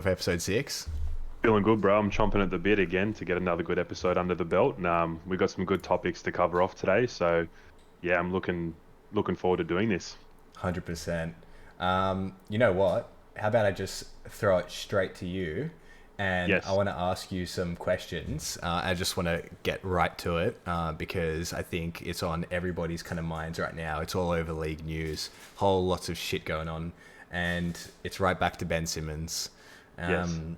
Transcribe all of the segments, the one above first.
of episode 6. Feeling good, bro. I'm chomping at the bit again to get another good episode under the belt. And we got some good topics to cover off today. So yeah, I'm looking forward to doing this. 100%. You know what? How about I just throw it straight to you? And I Yes. want to ask you some questions. I just want to get right to it because I think it's on everybody's kind of minds right now. It's all over league news, whole lots of shit going on, and it's right back to Ben Simmons. Yes. Um,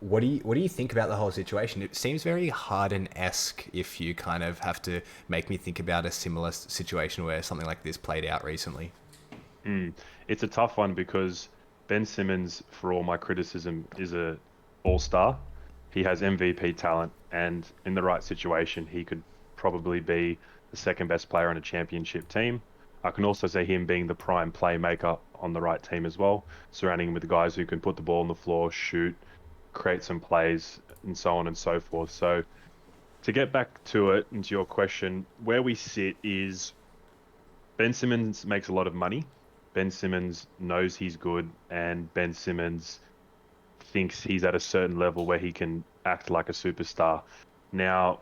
what do you think about the whole situation? It seems very Harden-esque if you kind of have to make me think about a similar situation where something like this played out recently. Mm. It's a tough one because Ben Simmons, for all my criticism, is a all-star. He has MVP talent, and in the right situation, he could probably be the second best player on a championship team. I can also say him being the prime playmaker on the right team as well, surrounding him with guys who can put the ball on the floor, shoot, create some plays, and so on and so forth. So to get back to it, and to your question, where we sit is Ben Simmons makes a lot of money. Ben Simmons knows he's good, and Ben Simmons thinks he's at a certain level where he can act like a superstar. Now,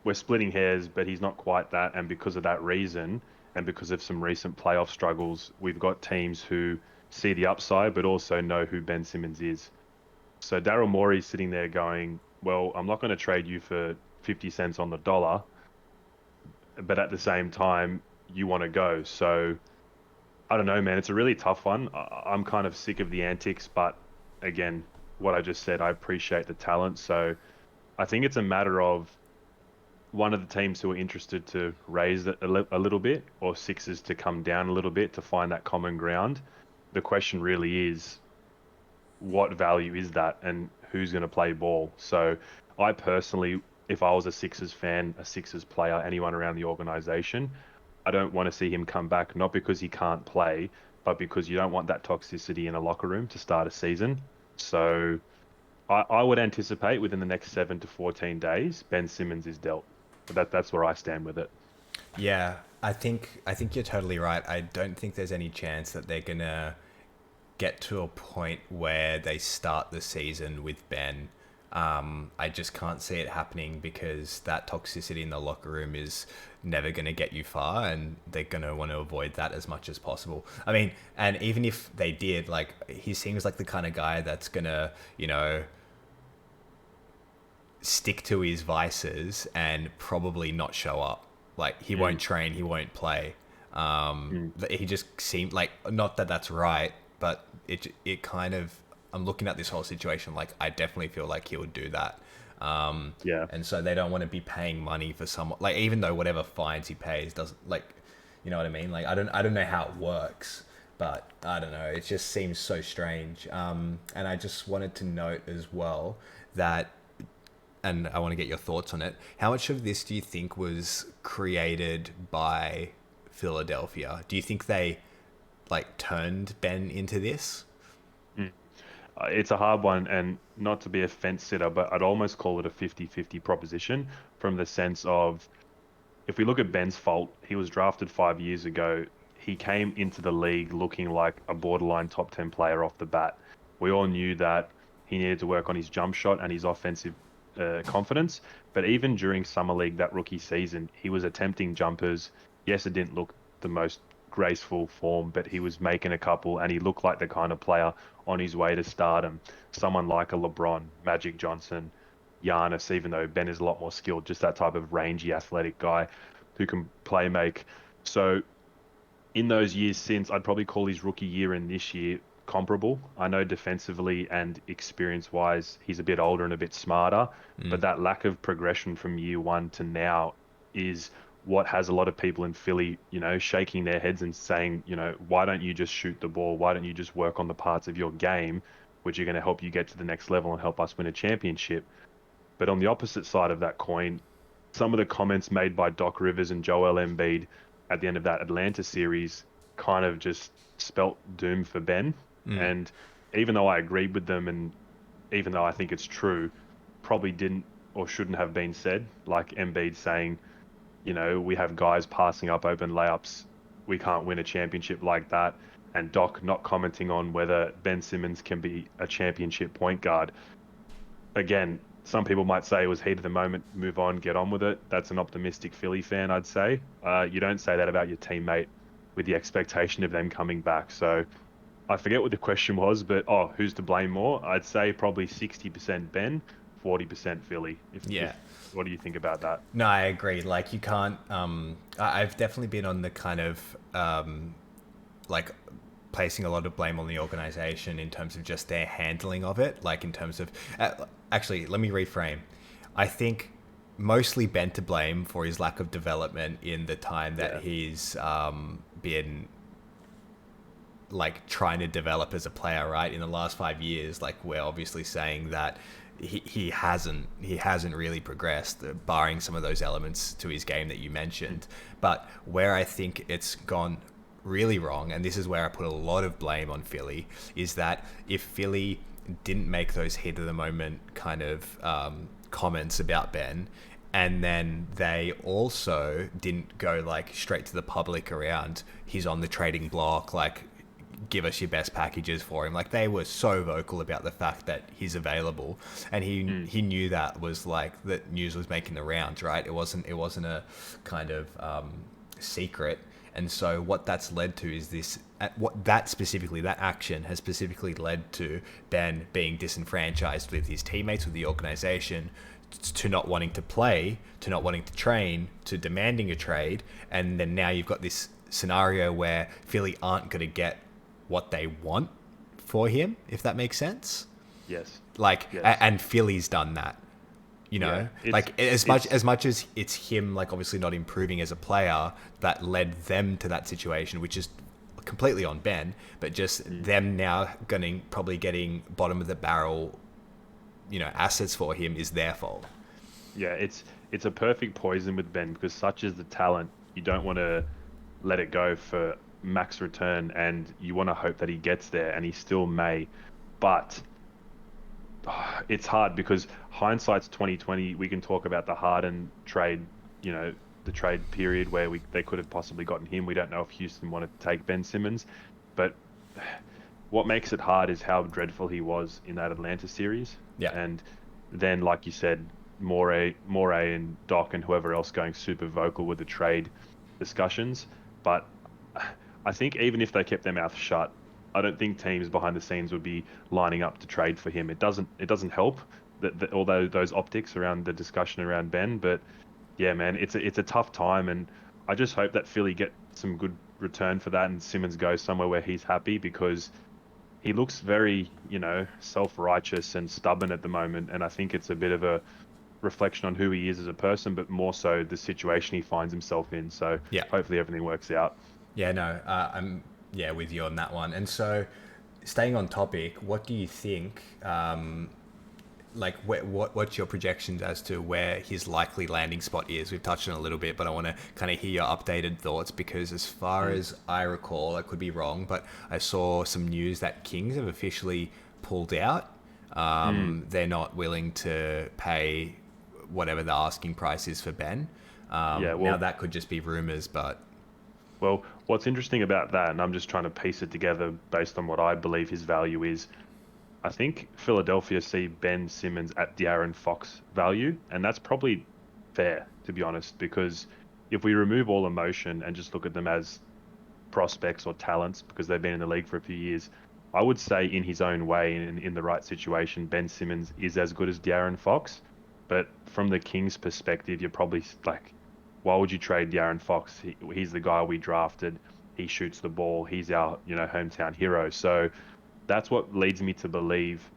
we're splitting hairs, but he's not quite that. And because of that reason, and because of some recent playoff struggles, we've got teams who see the upside, but also know who Ben Simmons is. So Daryl Morey's sitting there going, well, I'm not going to trade you for 50 cents on the dollar, but at the same time, you want to go. So I don't know, man. It's a really tough one. I'm kind of sick of the antics, but again, what I just said, I appreciate the talent. So I think it's a matter of one of the teams who are interested to raise it a little bit, or Sixers to come down a little bit to find that common ground. The question really is, what value is that, and who's going to play ball? So I personally, if I was a Sixers fan, a Sixers player, anyone around the organization, I don't want to see him come back, not because he can't play, but because you don't want that toxicity in a locker room to start a season. So I would anticipate within the next 7 to 14 days, Ben Simmons is dealt. But that's where I stand with it. Yeah, I think you're totally right. I don't think there's any chance that they're gonna get to a point where they start the season with Ben. I just can't see it happening because that toxicity in the locker room is never going to get you far, and they're going to want to avoid that as much as possible. I mean, and even if they did, like, he seems like the kind of guy that's going to, stick to his vices and probably not show up. Like, he Mm, won't train, he won't play. mm, He just seemed like, not that that's right, but it kind of, I'm looking at this whole situation like I definitely feel like he would do that. yeah. And so they don't want to be paying money for someone, like, even though whatever fines he pays doesn't, like, you know what I mean? Like, I don't know how it works, but I don't know. It just seems so strange. And I just wanted to note as well that, and I want to get your thoughts on it. How much of this do you think was created by Philadelphia? Do you think they like turned Ben into this? Mm. It's a hard one, and not to be a fence sitter, but I'd almost call it a 50-50 proposition from the sense of if we look at Ben's fault, he was drafted 5 years ago. He came into the league looking like a borderline top 10 player off the bat. We all knew that he needed to work on his jump shot and his offensive confidence. But even during Summer League, that rookie season, he was attempting jumpers. Yes, it didn't look the most graceful form, but he was making a couple and he looked like the kind of player on his way to stardom. Someone like a LeBron, Magic Johnson, Giannis, even though Ben is a lot more skilled, just that type of rangy, athletic guy who can play make. So in those years since, I'd probably call his rookie year and this year comparable. I know defensively and experience wise, he's a bit older and a bit smarter, but Mm. that lack of progression from year one to now is what has a lot of people in Philly, shaking their heads and saying, why don't you just shoot the ball? Why don't you just work on the parts of your game which are going to help you get to the next level and help us win a championship? But on the opposite side of that coin, some of the comments made by Doc Rivers and Joel Embiid at the end of that Atlanta series kind of just spelt doom for Ben. Mm. And even though I agreed with them, and even though I think it's true, probably didn't or shouldn't have been said. Like Embiid saying, we have guys passing up open layups. We can't win a championship like that. and Doc not commenting on whether Ben Simmons can be a championship point guard. Again, some people might say it was heat of the moment, move on, get on with it. That's an optimistic Philly fan, I'd say. You don't say that about your teammate with the expectation of them coming back. So I forget what the question was, but who's to blame more? I'd say probably 60% Ben, 40% Philly. Yeah. What do you think about that? No, I agree. Like, you can't. I've definitely been on the kind of like placing a lot of blame on the organization in terms of just their handling of it. Like, in terms of actually, let me reframe. I think mostly Ben to blame for his lack of development in the time that he's been like trying to develop as a player, right? In the last 5 years, like, we're obviously saying that he hasn't really progressed, barring some of those elements to his game that you mentioned. But where I think it's gone really wrong, and this is where I put a lot of blame on Philly, is that if Philly didn't make those heat of the moment kind of comments about Ben, and then they also didn't go like straight to the public around he's on the trading block, like, give us your best packages for him. Like, they were so vocal about the fact that he's available, and he knew that was like, that news was making the rounds, right? It wasn't a kind of secret. And so what that's led to is this, that action has specifically led to Ben being disenfranchised with his teammates, with the organization, to not wanting to play, to not wanting to train, to demanding a trade. And then now you've got this scenario where Philly aren't going to get what they want for him, if that makes sense. Yes. Like, yes. And Philly's done that, you know, like, as much as it's him, like, obviously not improving as a player, that led them to that situation, which is completely on Ben, but just them now probably getting bottom of the barrel, you know, assets for him is their fault. Yeah, it's a perfect poison with Ben, because such is the talent, you don't want to let it go for max return, and you want to hope that he gets there, and he still may. But it's hard, because hindsight's 2020. We can talk about the Harden trade, you know, the trade period where they could have possibly gotten him. We don't know if Houston wanted to take Ben Simmons, but what makes it hard is how dreadful he was in that Atlanta series. Yeah. And then, like you said, Morey and Doc and whoever else going super vocal with the trade discussions. But I think even if they kept their mouth shut, I don't think teams behind the scenes would be lining up to trade for him. It doesn't help that although those optics around the discussion around Ben. But yeah, man, it's a tough time, and I just hope that Philly get some good return for that, and Simmons goes somewhere where he's happy, because he looks very, you know, self-righteous and stubborn at the moment, and I think it's a bit of a reflection on who he is as a person, but more so the situation he finds himself in. So hopefully everything works out. Yeah, no, I'm with you on that one. And so, staying on topic, what do you think? Like, what's your projections as to where his likely landing spot is? We've touched on it a little bit, but I want to kind of hear your updated thoughts, because as far as I recall, I could be wrong, but I saw some news that Kings have officially pulled out. They're not willing to pay whatever the asking price is for Ben. Now that could just be rumors, but... Well, what's interesting about that, and I'm just trying to piece it together based on what I believe his value is, I think Philadelphia see Ben Simmons at De'Aaron Fox value, and that's probably fair, to be honest, because if we remove all emotion and just look at them as prospects or talents, because they've been in the league for a few years, I would say in his own way, in the right situation, Ben Simmons is as good as De'Aaron Fox. But from the Kings' perspective, you're probably like, why would you trade De'Aaron Fox? He's the guy we drafted. He shoots the ball. He's our, you know, hometown hero. So that's what leads me to believe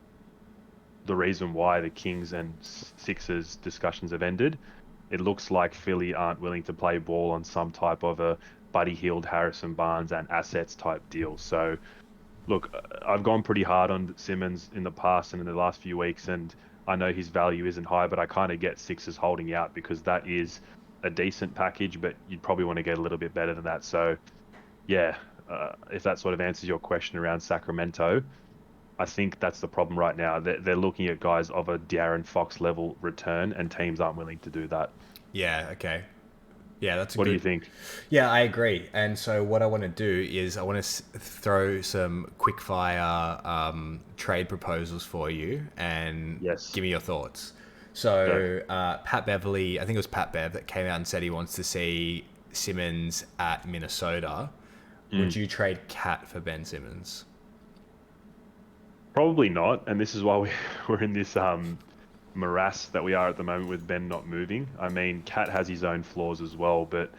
the reason why the Kings and Sixers discussions have ended. It looks like Philly aren't willing to play ball on some type of a Buddy Hield, Harrison Barnes and assets type deal. So look, I've gone pretty hard on Simmons in the past and in the last few weeks, and I know his value isn't high, but I kind of get Sixers holding out, because that is a decent package, but you'd probably want to get a little bit better than that. So yeah, if that sort of answers your question around Sacramento, I think that's the problem right now. They're looking at guys of a De'Aaron Fox level return, and teams aren't willing to do that. Yeah, okay. Yeah, that's a What do you good. think? Yeah, I agree. And so what I want to do is I want to throw some quick fire trade proposals for you and Yes. give me your thoughts. Go. So Pat Beverly, I think it was Pat Bev that came out and said he wants to see Simmons at Minnesota. Would Mm. you trade Cat for Ben Simmons? Probably not, and this is why we're in this morass that we are at the moment with Ben not moving. I mean, Cat has his own flaws as well, but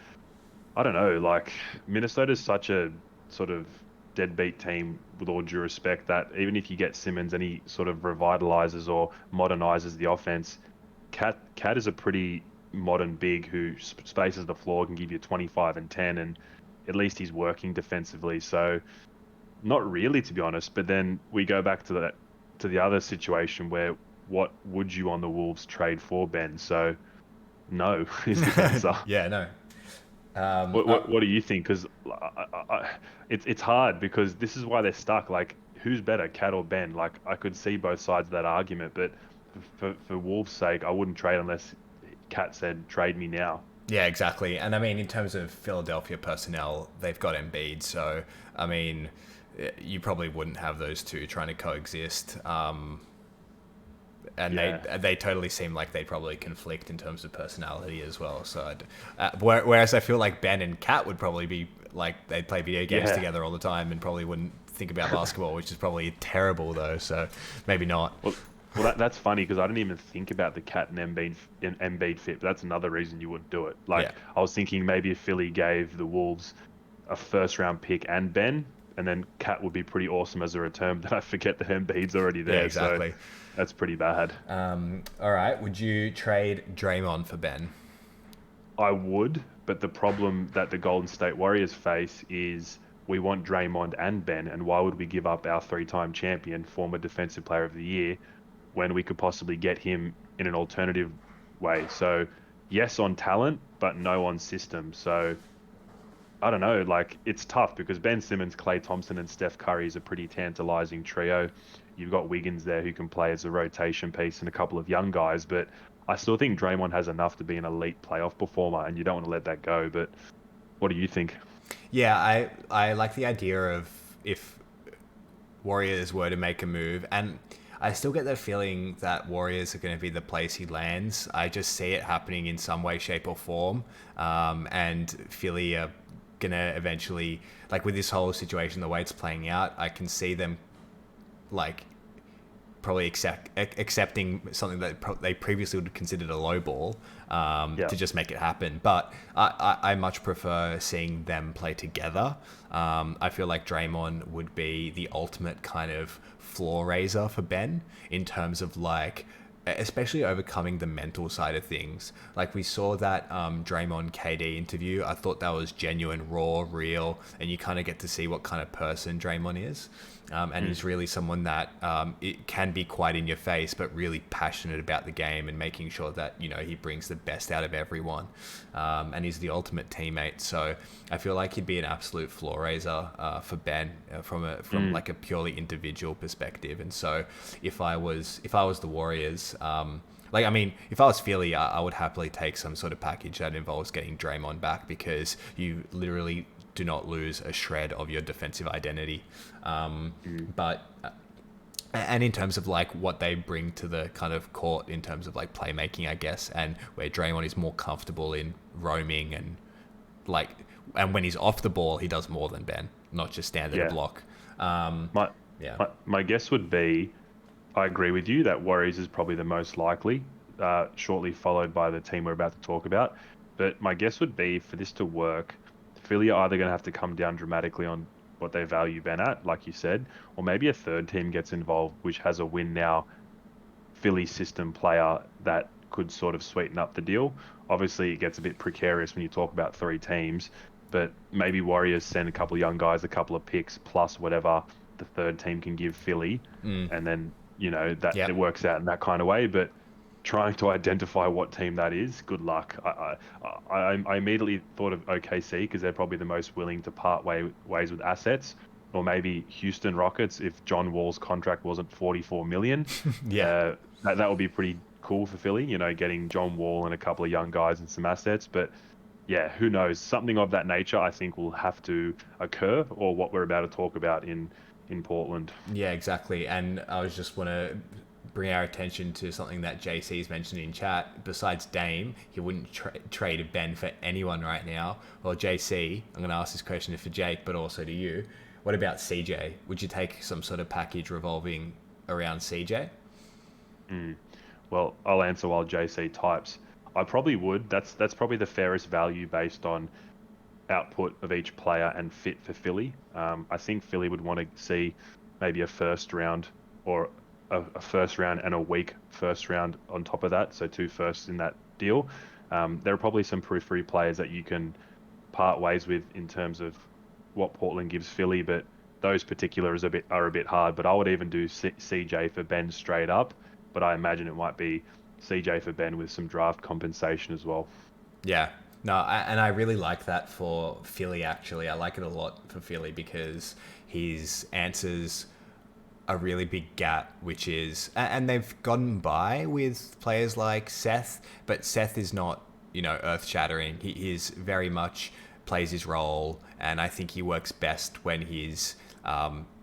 I don't know. Like Minnesota's such a sort of deadbeat team, with all due respect, that even if you get Simmons and he sort of revitalizes or modernizes the offense, Cat is a pretty modern big who spaces the floor, can give you 25 and 10, and at least he's working defensively. So not really, to be honest. But then we go back to the other situation where what would you on the Wolves trade for Ben? So no is the answer. Yeah, no. What do you think? Because it's hard because this is why they're stuck. Like, who's better, Cat or Ben? Like, I could see both sides of that argument, but for Wolves' sake, I wouldn't trade unless Cat said trade me now. Yeah, exactly. And I mean, in terms of Philadelphia personnel, they've got Embiid. So, I mean, you probably wouldn't have those two trying to coexist. And Yeah, they totally seem like they probably conflict in terms of personality as well. So, whereas I feel like Ben and Kat would probably be like they'd play video games yeah. together all the time and probably wouldn't think about basketball, which is probably terrible though. So maybe not. Well, that's funny because I didn't even think about the Cat and Embiid fit. But that's another reason you wouldn't do it. Yeah, Like, I was thinking maybe if Philly gave the Wolves a first round pick and Ben, and then Cat would be pretty awesome as a return. But I forget that Embiid's already yeah, there, so exactly. that's pretty bad. All right, would you trade Draymond for Ben? I would, but the problem that the Golden State Warriors face is we want Draymond and Ben, and why would we give up our three-time champion, former Defensive Player of the Year, when we could possibly get him in an alternative way? So, yes on talent, but no on system. So, I don't know, like it's tough because Ben Simmons, Klay Thompson, and Steph Curry is a pretty tantalizing trio. You've got Wiggins there who can play as a rotation piece and a couple of young guys, but I still think Draymond has enough to be an elite playoff performer, and you don't want to let that go. But what do you think? Yeah, I like the idea of if Warriors were to make a move, and I still get the feeling that Warriors are going to be the place he lands. I just see it happening in some way, shape, or form, and Philly are gonna eventually, like with this whole situation, the way it's playing out, I can see them like probably accepting something that they previously would have considered a low ball Yeah, to just make it happen. But I much prefer seeing them play together. I feel like Draymond would be the ultimate kind of floor raiser for Ben in terms of like especially overcoming the mental side of things. Like we saw that Draymond KD interview. I thought that was genuine, raw, real, and you kind of get to see what kind of person Draymond is. And mm, he's really someone that it can be quite in your face, but really passionate about the game and making sure that he brings the best out of everyone. And he's the ultimate teammate. So I feel like he'd be an absolute floor raiser for Ben from mm, like a purely individual perspective. And so if I was the Warriors, like I mean, if I was Philly, I would happily take some sort of package that involves getting Draymond back because you literally do not lose a shred of your defensive identity. mm. But and in terms of like what they bring to the kind of court in terms of like playmaking, I guess, and where Draymond is more comfortable in roaming and like, and when he's off the ball, he does more than Ben, not just stand at a Yeah. block. Um, My, yeah, my guess would be I agree with you that Warriors is probably the most likely, shortly followed by the team we're about to talk about. But my guess would be for this to work, Philly are either going to have to come down dramatically on what they value Ben at, like you said, or maybe a third team gets involved, which has a win now Philly system player that could sort of sweeten up the deal. Obviously, it gets a bit precarious when you talk about three teams, but maybe Warriors send a couple of young guys, a couple of picks, plus whatever the third team can give Philly, and then that yeah. it works out in that kind of way. But trying to identify what team that is, good luck. I immediately thought of OKC because they're probably the most willing to part ways with assets, or maybe Houston Rockets if John Wall's contract wasn't 44 million. Yeah. That would be pretty cool for Philly, getting John Wall and a couple of young guys and some assets. But yeah, who knows? Something of that nature, I think, will have to occur, or what we're about to talk about in Portland. Yeah, exactly. And I was just want to bring our attention to something that JC's mentioned in chat. Besides Dame, he wouldn't trade Ben for anyone right now. Well, JC, I'm going to ask this question for Jake, but also to you. What about CJ? Would you take some sort of package revolving around CJ? Mm. Well, I'll answer while JC types. I probably would. That's probably the fairest value based on output of each player and fit for Philly. I think Philly would want to see maybe a first round or a first round and a weak first round on top of that. So two firsts in that deal. There are probably some periphery players that you can part ways with in terms of what Portland gives Philly, but those particulars are a bit hard. But I would even do CJ for Ben straight up. But I imagine it might be CJ for Ben with some draft compensation as well. Yeah. No, and I really like that for Philly, actually. I like it a lot for Philly because his answers a really big gap, which is, and they've gotten by with players like Seth, but Seth is not, earth shattering. He is very much plays his role, and I think he works best when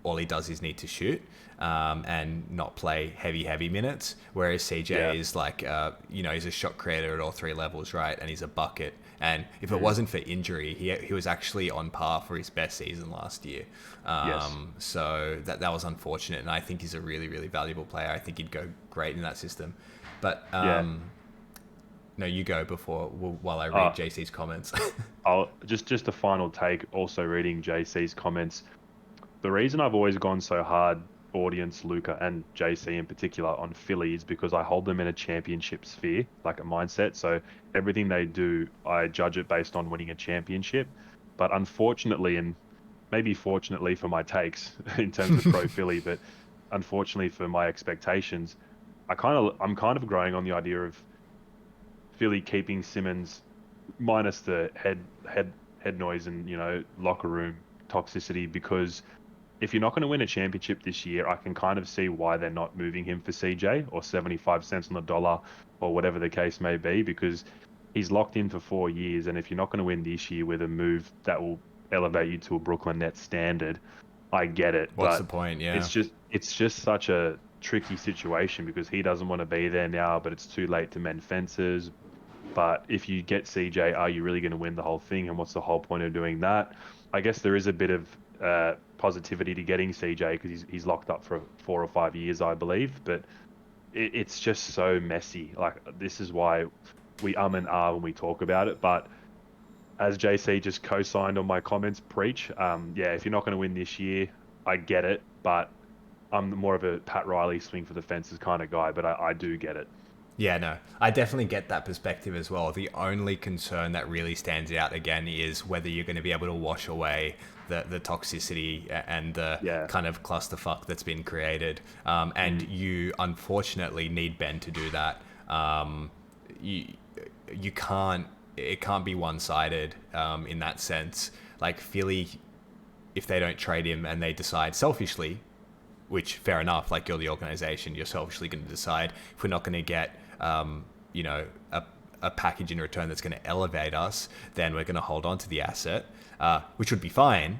all he does is need to shoot. And not play heavy minutes, whereas CJ is like, he's a shot creator at all three levels, right? And he's a bucket. And if it wasn't for injury, he was actually on par for his best season last year. Yes. So that was unfortunate, and I think he's a really, really valuable player. I think he'd go great in that system. But Yeah. no, you go while I read JC's comments. I'll just a final take. Also reading JC's comments. The reason I've always gone so hard, audience, Luca, and JC in particular, on Philly is because I hold them in a championship sphere, like a mindset. So everything they do, I judge it based on winning a championship. But unfortunately, and maybe fortunately for my takes in terms of pro Philly, but unfortunately for my expectations, I'm kind of growing on the idea of Philly keeping Simmons minus the head noise and locker room toxicity, because if you're not going to win a championship this year, I can kind of see why they're not moving him for CJ or 75 cents on the dollar or whatever the case may be, because he's locked in for 4 years. And if you're not going to win this year with a move that will elevate you to a Brooklyn Nets standard, I get it. What's the But point? Yeah. it's just such a tricky situation because he doesn't want to be there now, but it's too late to mend fences. But if you get CJ, are you really going to win the whole thing? And what's the whole point of doing that? I guess there is a bit of positivity to getting CJ because he's locked up for 4 or 5 years, I believe. But it's just so messy. Like, this is why we and ah when we talk about it. But as JC just co-signed on my comments, preach. If you're not going to win this year, I get it. But I'm more of a Pat Riley swing for the fences kind of guy. But I do get it. Yeah, no, I definitely get that perspective as well. The only concern that really stands out again is whether you're going to be able to wash away the toxicity and the kind of clusterfuck that's been created. And you unfortunately need Ben to do that. You can't. It can't be one-sided in that sense. Like Philly, if they don't trade him and they decide selfishly, which fair enough, like you're the organization, you're selfishly going to decide if we're not going to get a package in return that's going to elevate us, then we're going to hold on to the asset, which would be fine,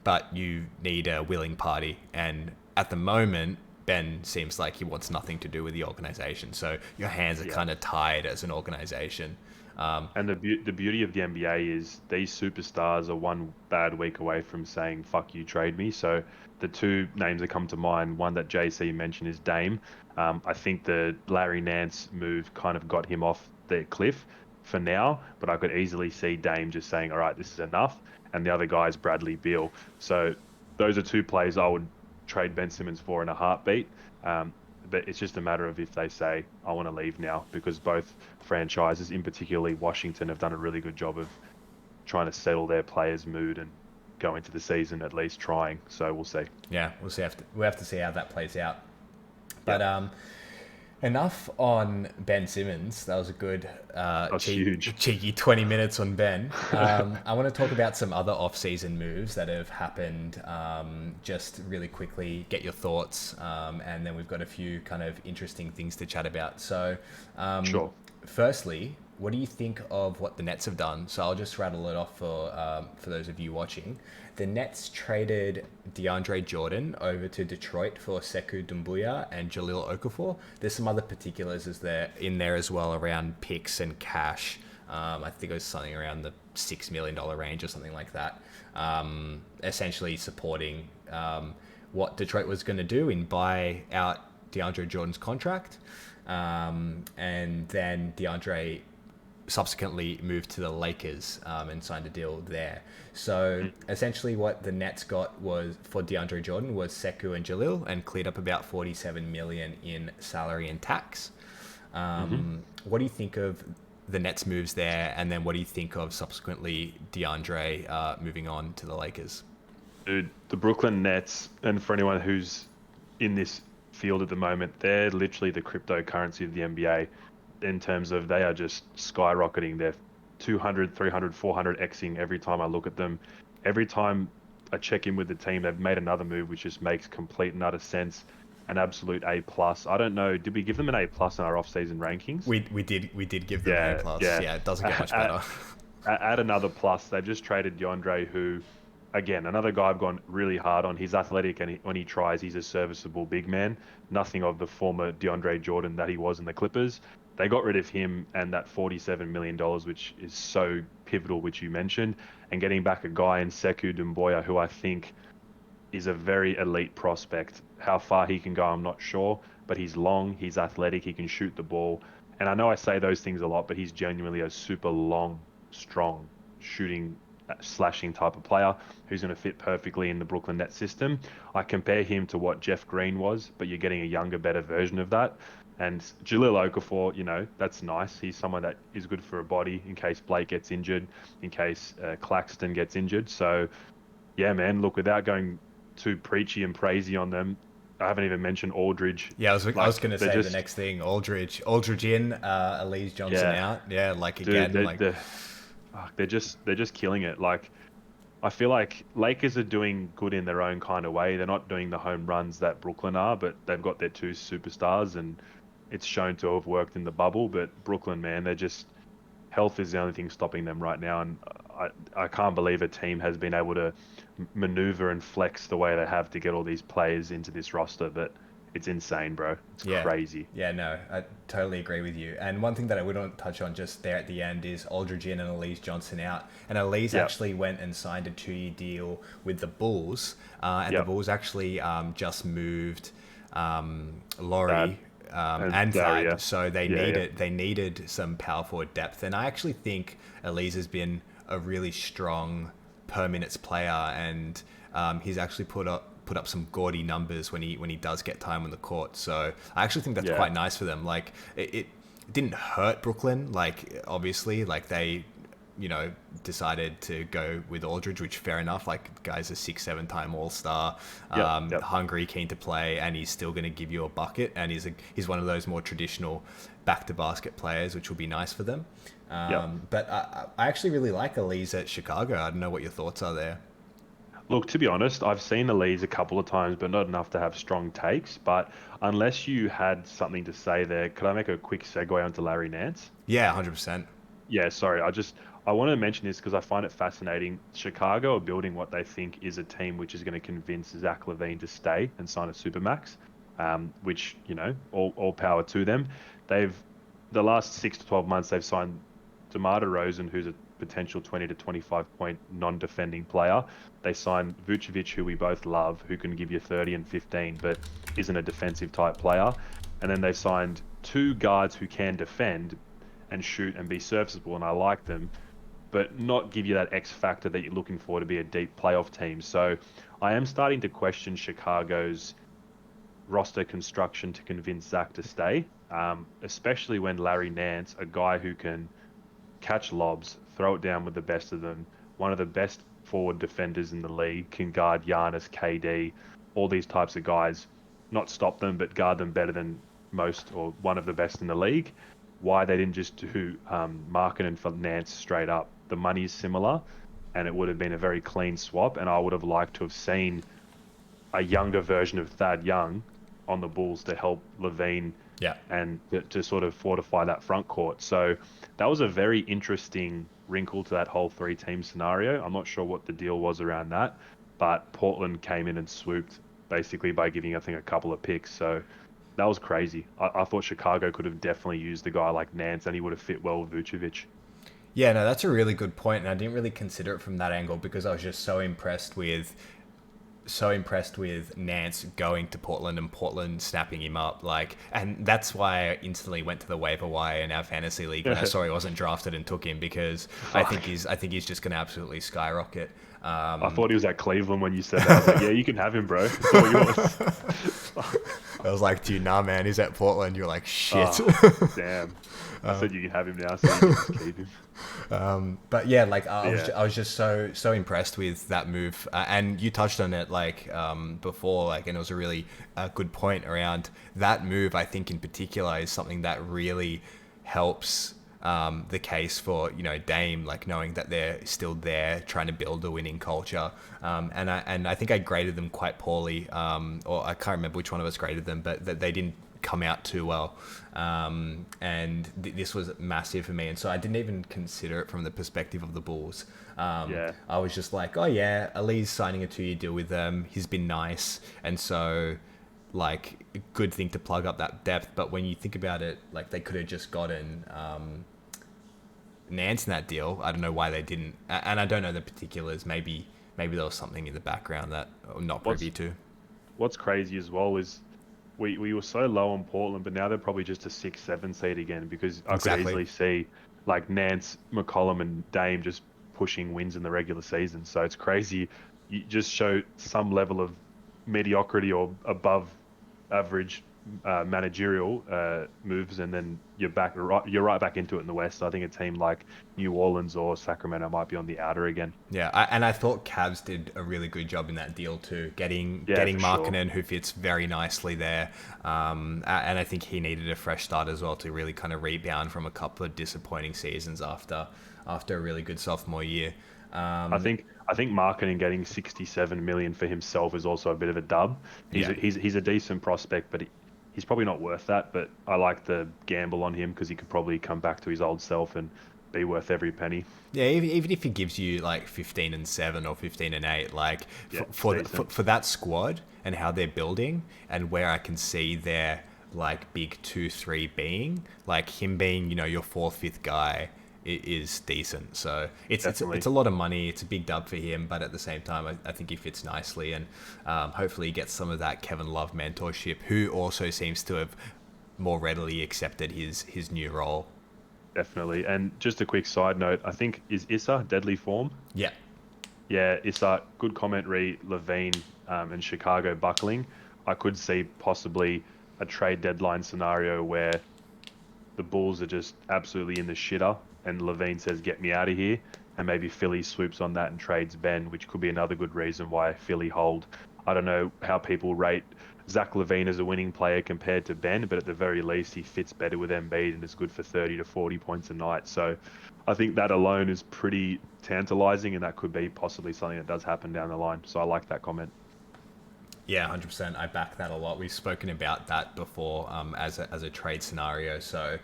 but you need a willing party. And at the moment, Ben seems like he wants nothing to do with the organization. So your hands are kind of tied as an organization. And the beauty of the NBA is these superstars are one bad week away from saying, fuck you, trade me. So the two names that come to mind, one that JC mentioned is Dame. I think the Larry Nance move kind of got him off the cliff for now, but I could easily see Dame just saying, all right, this is enough. And the other guy is Bradley Beal. So those are two players I would trade Ben Simmons for in a heartbeat. But it's just a matter of if they say, I want to leave now, because both franchises, in particularly Washington, have done a really good job of trying to settle their players' mood and go into the season at least trying. So we'll see. Yeah, we'll see. We'll have to see how that plays out. But enough on Ben Simmons. That was a good cheeky 20 minutes on Ben. I want to talk about some other off-season moves that have happened. Just really quickly, get your thoughts, and then we've got a few kind of interesting things to chat about. So, Sure. firstly, what do you think of what the Nets have done? So I'll just rattle it off for those of you watching. The Nets traded DeAndre Jordan over to Detroit for Sekou Doumbouya and Jalil Okafor. There's some other particulars in there as well around picks and cash. I think it was something around the $6 million range or something like that. Essentially supporting what Detroit was going to do in buy out DeAndre Jordan's contract. And then DeAndre subsequently moved to the Lakers and signed a deal there. So essentially what the Nets got was for DeAndre Jordan was Sekou and Jalil and cleared up about $47 million in salary and tax. What do you think of the Nets moves there? And then what do you think of subsequently DeAndre moving on to the Lakers? Dude, the Brooklyn Nets, and for anyone who's in this field at the moment, they're literally the cryptocurrency of the NBA in terms of they are just skyrocketing. They're 200, 300, 400 Xing every time I look at them. Every time I check in with the team, they've made another move which just makes complete and utter sense. An absolute A+. I don't know, did we give them an A+ in our off-season rankings? We did give them an A+. Yeah, it doesn't get much better. Add another plus. They've just traded DeAndre, who, again, another guy I've gone really hard on. He's athletic, and when he tries, he's a serviceable big man. Nothing of the former DeAndre Jordan that he was in the Clippers. They got rid of him and that $47 million, which is so pivotal, which you mentioned, and getting back a guy in Sekou Doumbouya, who I think is a very elite prospect. How far he can go, I'm not sure, but he's long, he's athletic, he can shoot the ball. And I know I say those things a lot, but he's genuinely a super long, strong, shooting, slashing type of player who's going to fit perfectly in the Brooklyn Nets system. I compare him to what Jeff Green was, but you're getting a younger, better version of that. And Jalil Okafor, that's nice. He's someone that is good for a body in case Blake gets injured, in case Claxton gets injured. So, yeah, man, look, without going too preachy and praisey on them, I haven't even mentioned Aldridge. Yeah, I was going to say the next thing. Aldridge in, Elise Johnson out. Yeah, they're just killing it. Like, I feel like Lakers are doing good in their own kind of way. They're not doing the home runs that Brooklyn are, but they've got their two superstars, and it's shown to have worked in the bubble. But Brooklyn, man, health is the only thing stopping them right now, and I can't believe a team has been able to maneuver and flex the way they have to get all these players into this roster. But it's insane, bro. It's crazy. Yeah, no, I totally agree with you. And one thing that I would want to touch on just there at the end is Aldridge in and Elise Johnson out. And Elise actually went and signed a 2-year deal with the Bulls. And the Bulls actually just moved Laurie and Thad. So they needed some power forward depth. And I actually think Elise has been a really strong per minutes player, and he's actually put up some gaudy numbers when he does get time on the court. So I actually think that's quite nice for them. Like it didn't hurt Brooklyn. Like obviously, like they, decided to go with Aldridge, which fair enough. Like the guy's a 6-7 time All-Star, hungry, keen to play, and he's still going to give you a bucket. And he's one of those more traditional back to basket players, which will be nice for them. But I actually really like Elise at Chicago. I don't know what your thoughts are there. Look, to be honest, I've seen Elise a couple of times, but not enough to have strong takes. But unless you had something to say there, could I make a quick segue onto Larry Nance? Yeah, 100%. Yeah, sorry. I want to mention this because I find it fascinating. Chicago are building what they think is a team which is going to convince Zach LaVine to stay and sign a supermax, which, all power to them. The last 6 to 12 months, they've signed DeMar DeRozan, who's a potential 20 to 25 point non-defending player. They signed Vucevic, who we both love, who can give you 30 and 15, but isn't a defensive type player. And then they signed 2 guards who can defend and shoot and be serviceable, and I like them, but not give you that X factor that you're looking for to be a deep playoff team. So I am starting to question Chicago's roster construction to convince Zach to stay, especially when Larry Nance, a guy who can catch lobs, throw it down with the best of them, one of the best forward defenders in the league, can guard Giannis, KD, all these types of guys, not stop them, but guard them better than most or one of the best in the league. Why they didn't just do Markkanen for Nance straight up. The money's similar, and it would have been a very clean swap, and I would have liked to have seen a younger version of Thad Young on the Bulls to help LaVine Yeah. and to sort of fortify that front court. So that was a very interesting wrinkle to that whole three-team scenario. I'm not sure what the deal was around that, but Portland came in and swooped basically by giving, I think, a couple of picks. So that was crazy. I thought Chicago could have definitely used a guy like Nance, and he would have fit well with Vucevic. Yeah, no, that's a really good point, and I didn't really consider it from that angle because I was just so impressed with Nance going to Portland and Portland snapping him up. Like, and that's why I instantly went to the waiver wire in our fantasy league when I saw he wasn't drafted and took him, because Fuck. I think he's just going to absolutely skyrocket. I thought he was at Cleveland when you said that. I was like, yeah, you can have him, bro. It's all yours. I was like, dude, nah, man, he's at Portland. You're like, shit. Damn. I said you can have him now, so you can just keep him. But yeah, like Yeah. I was just so impressed with that move, and you touched on it like before, like, and it was a really good point around that move. I think in particular is something that really helps the case for, you know, Dame, like knowing that they're still there trying to build a winning culture. And I think I graded them quite poorly, or I can't remember which one of us graded them, but that they didn't come out too well. And this was massive for me, and so I didn't even consider it from the perspective of the Bulls. Yeah. I was just like, oh yeah, Ali's signing a 2-year deal with them. He's been nice, and so like a good thing to plug up that depth. But when you think about it, like they could have just gotten Nance in that deal. I don't know why they didn't, and I don't know the particulars. Maybe there was something in the background that I'm not What's privy to. What's crazy as well is we were so low on Portland, but now they're probably just a 6-7 seed again, because I could Exactly. easily see like Nance, McCollum, and Dame just pushing wins in the regular season. So it's crazy. You just show some level of mediocrity or above average managerial moves, and then you're right back into it in the West. I think a team like New Orleans or Sacramento might be on the outer again. Yeah, and I thought Cavs did a really good job in that deal too, getting Yeah, for sure. Markkanen, who fits very nicely there, and I think he needed a fresh start as well to really kind of rebound from a couple of disappointing seasons after a really good sophomore year. I think Marketing getting 67 million for himself is also a bit of a dub. He's Yeah, he's a decent prospect, but he's probably not worth that. But I like the gamble on him because he could probably come back to his old self and be worth every penny. yeah. Even if he gives you like 15-7 or 15-8, like Yeah, it's for decent. that squad and how they're building and where I can see their like big 2-3 being, like him being, you know, your fourth, fifth guy is decent. So it's Definitely. a lot of money. It's a big dub for him, but at the same time, I think he fits nicely, and hopefully he gets some of that Kevin Love mentorship, who also seems to have more readily accepted his new role. Definitely. And just a quick side note, I think is Issa deadly form? Yeah, Yeah, Issa, good commentary, Levine, and Chicago buckling. I could see possibly a trade deadline scenario where the Bulls are just absolutely in the shitter, and Levine says, "Get me out of here," and maybe Philly swoops on that and trades Ben, which could be another good reason why Philly hold. I don't know how people rate Zach Levine as a winning player compared to Ben, but at the very least, he fits better with Embiid and is good for 30 to 40 points a night. So I think that alone is pretty tantalizing, and that could be possibly something that does happen down the line. So I like that comment. yeah, 100%. I back that a lot. We've spoken about that before, as a trade scenario. So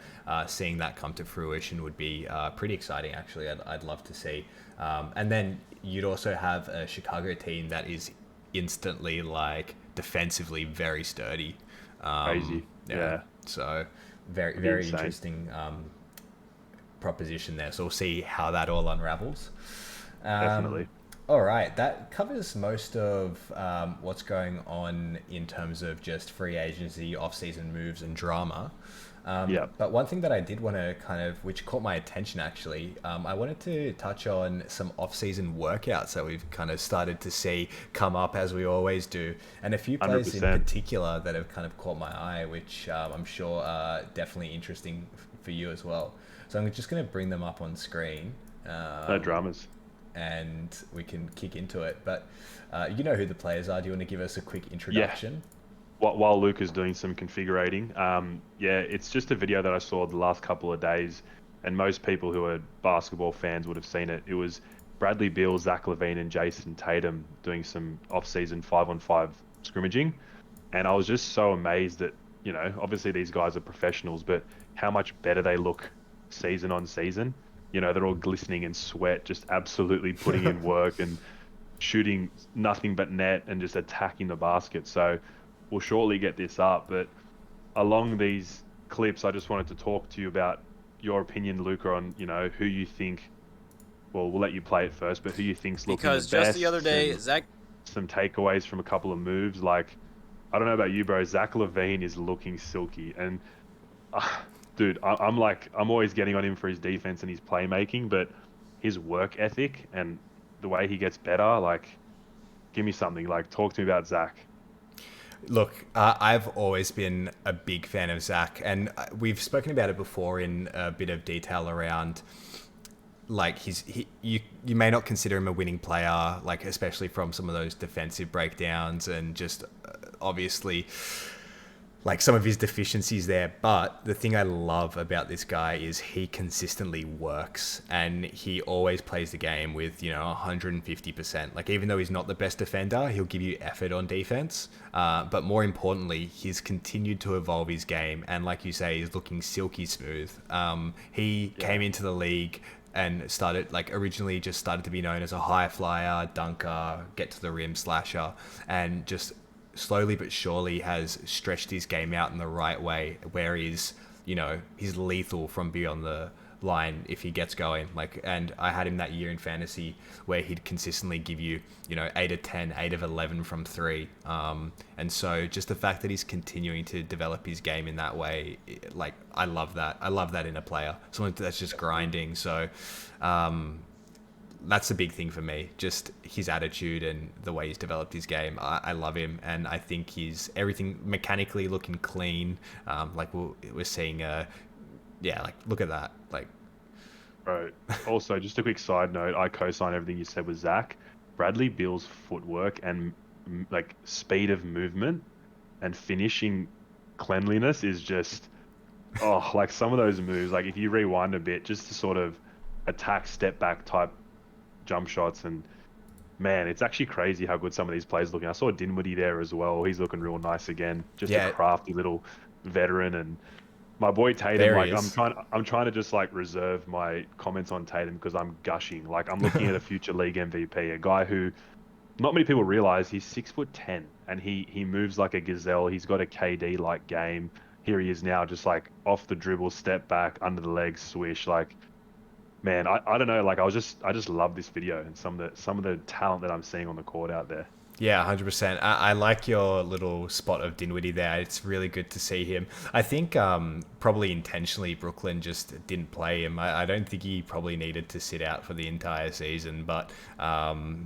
seeing that come to fruition would be pretty exciting. Actually, I'd love to see. And then you'd also have a Chicago team that is instantly like defensively very sturdy. Crazy. Yeah. Yeah, So it'd be very insane. interesting proposition there. So we'll see how that all unravels. Um, Definitely. all right, that covers most of what's going on in terms of just free agency, off-season moves, and drama. Yeah. But one thing that I did want to kind of, which caught my attention actually, I wanted to touch on some off-season workouts that we've kind of started to see come up as we always do, and a few players in 100%. particular that have kind of caught my eye, which I'm sure are definitely interesting for you as well. So I'm just going to bring them up on screen. No dramas. And we can kick into it. But you know who the players are. Do you want to give us a quick Yeah. introduction? While Luke is doing some configurating, yeah, it's just a video that I saw the last couple of days, and most people who are basketball fans would have seen it. It was Bradley Beal, Zach LaVine, and Jason Tatum doing some off-season 5-on-5 scrimmaging, and I was just so amazed that obviously these guys are professionals, but how much better they look season on season. They're all glistening in sweat, just absolutely putting in work and shooting nothing but net and just attacking the basket. So we'll shortly get this up. But along these clips, I just wanted to talk to you about your opinion, Luca, on, who you think, well, we'll let you play it first, but who you think's looking the Because just the other best day, and Zach. some takeaways from a couple of moves. Like, I don't know about you, bro. Zach LaVine is looking silky. And, dude, I'm always getting on him for his defense and his playmaking, but his work ethic and the way he gets better, like, give me something. Like, talk to me about Zach. Look, I've always been a big fan of Zach, and we've spoken about it before in a bit of detail around, like, you may not consider him a winning player, like, especially from some of those defensive breakdowns and just obviously like some of his deficiencies there. But the thing I love about this guy is he consistently works, and he always plays the game with, 150%. Like, even though he's not the best defender, he'll give you effort on defense. But more importantly, he's continued to evolve his game. And like you say, he's looking silky smooth. He came into the league and started, like, originally just started to be known as a high flyer, dunker, get to the rim slasher, and just slowly but surely has stretched his game out in the right way, where he's lethal from beyond the line if he gets going. Like, and I had him that year in fantasy where he'd consistently give you, 8 of 10, 8 of 11 from 3. And so just the fact that he's continuing to develop his game in that way, like, I love that. I love that in a player, someone that's just grinding. So, that's the big thing for me, just his attitude and the way he's developed his game. I love him, and I think he's everything mechanically looking clean. Like, we're seeing, like, look at that. Like, Right. Also, just a quick side note, I co-sign everything you said with Zach. Bradley Beal's footwork and like speed of movement and finishing cleanliness is just, like some of those moves, like if you rewind a bit, just to sort of attack step back type jump shots, and man, it's actually crazy how good some of these players are looking. I saw Dinwiddie there as well. He's looking real nice again. Just a crafty little veteran. And my boy Tatum, there like he is. I'm trying to just like reserve my comments on Tatum because I'm gushing. Like, I'm looking at a future league MVP, a guy who not many people realize he's 6'10" and he moves like a gazelle. He's got a KD like game. Here he is now, just like off the dribble, step back, under the legs, swish. Like, man, I don't know. Like, I just love this video and some of the talent that I'm seeing on the court out there. Yeah, 100%. I like your little spot of Dinwiddie there. It's really good to see him. I think probably intentionally Brooklyn just didn't play him. I don't think he probably needed to sit out for the entire season, but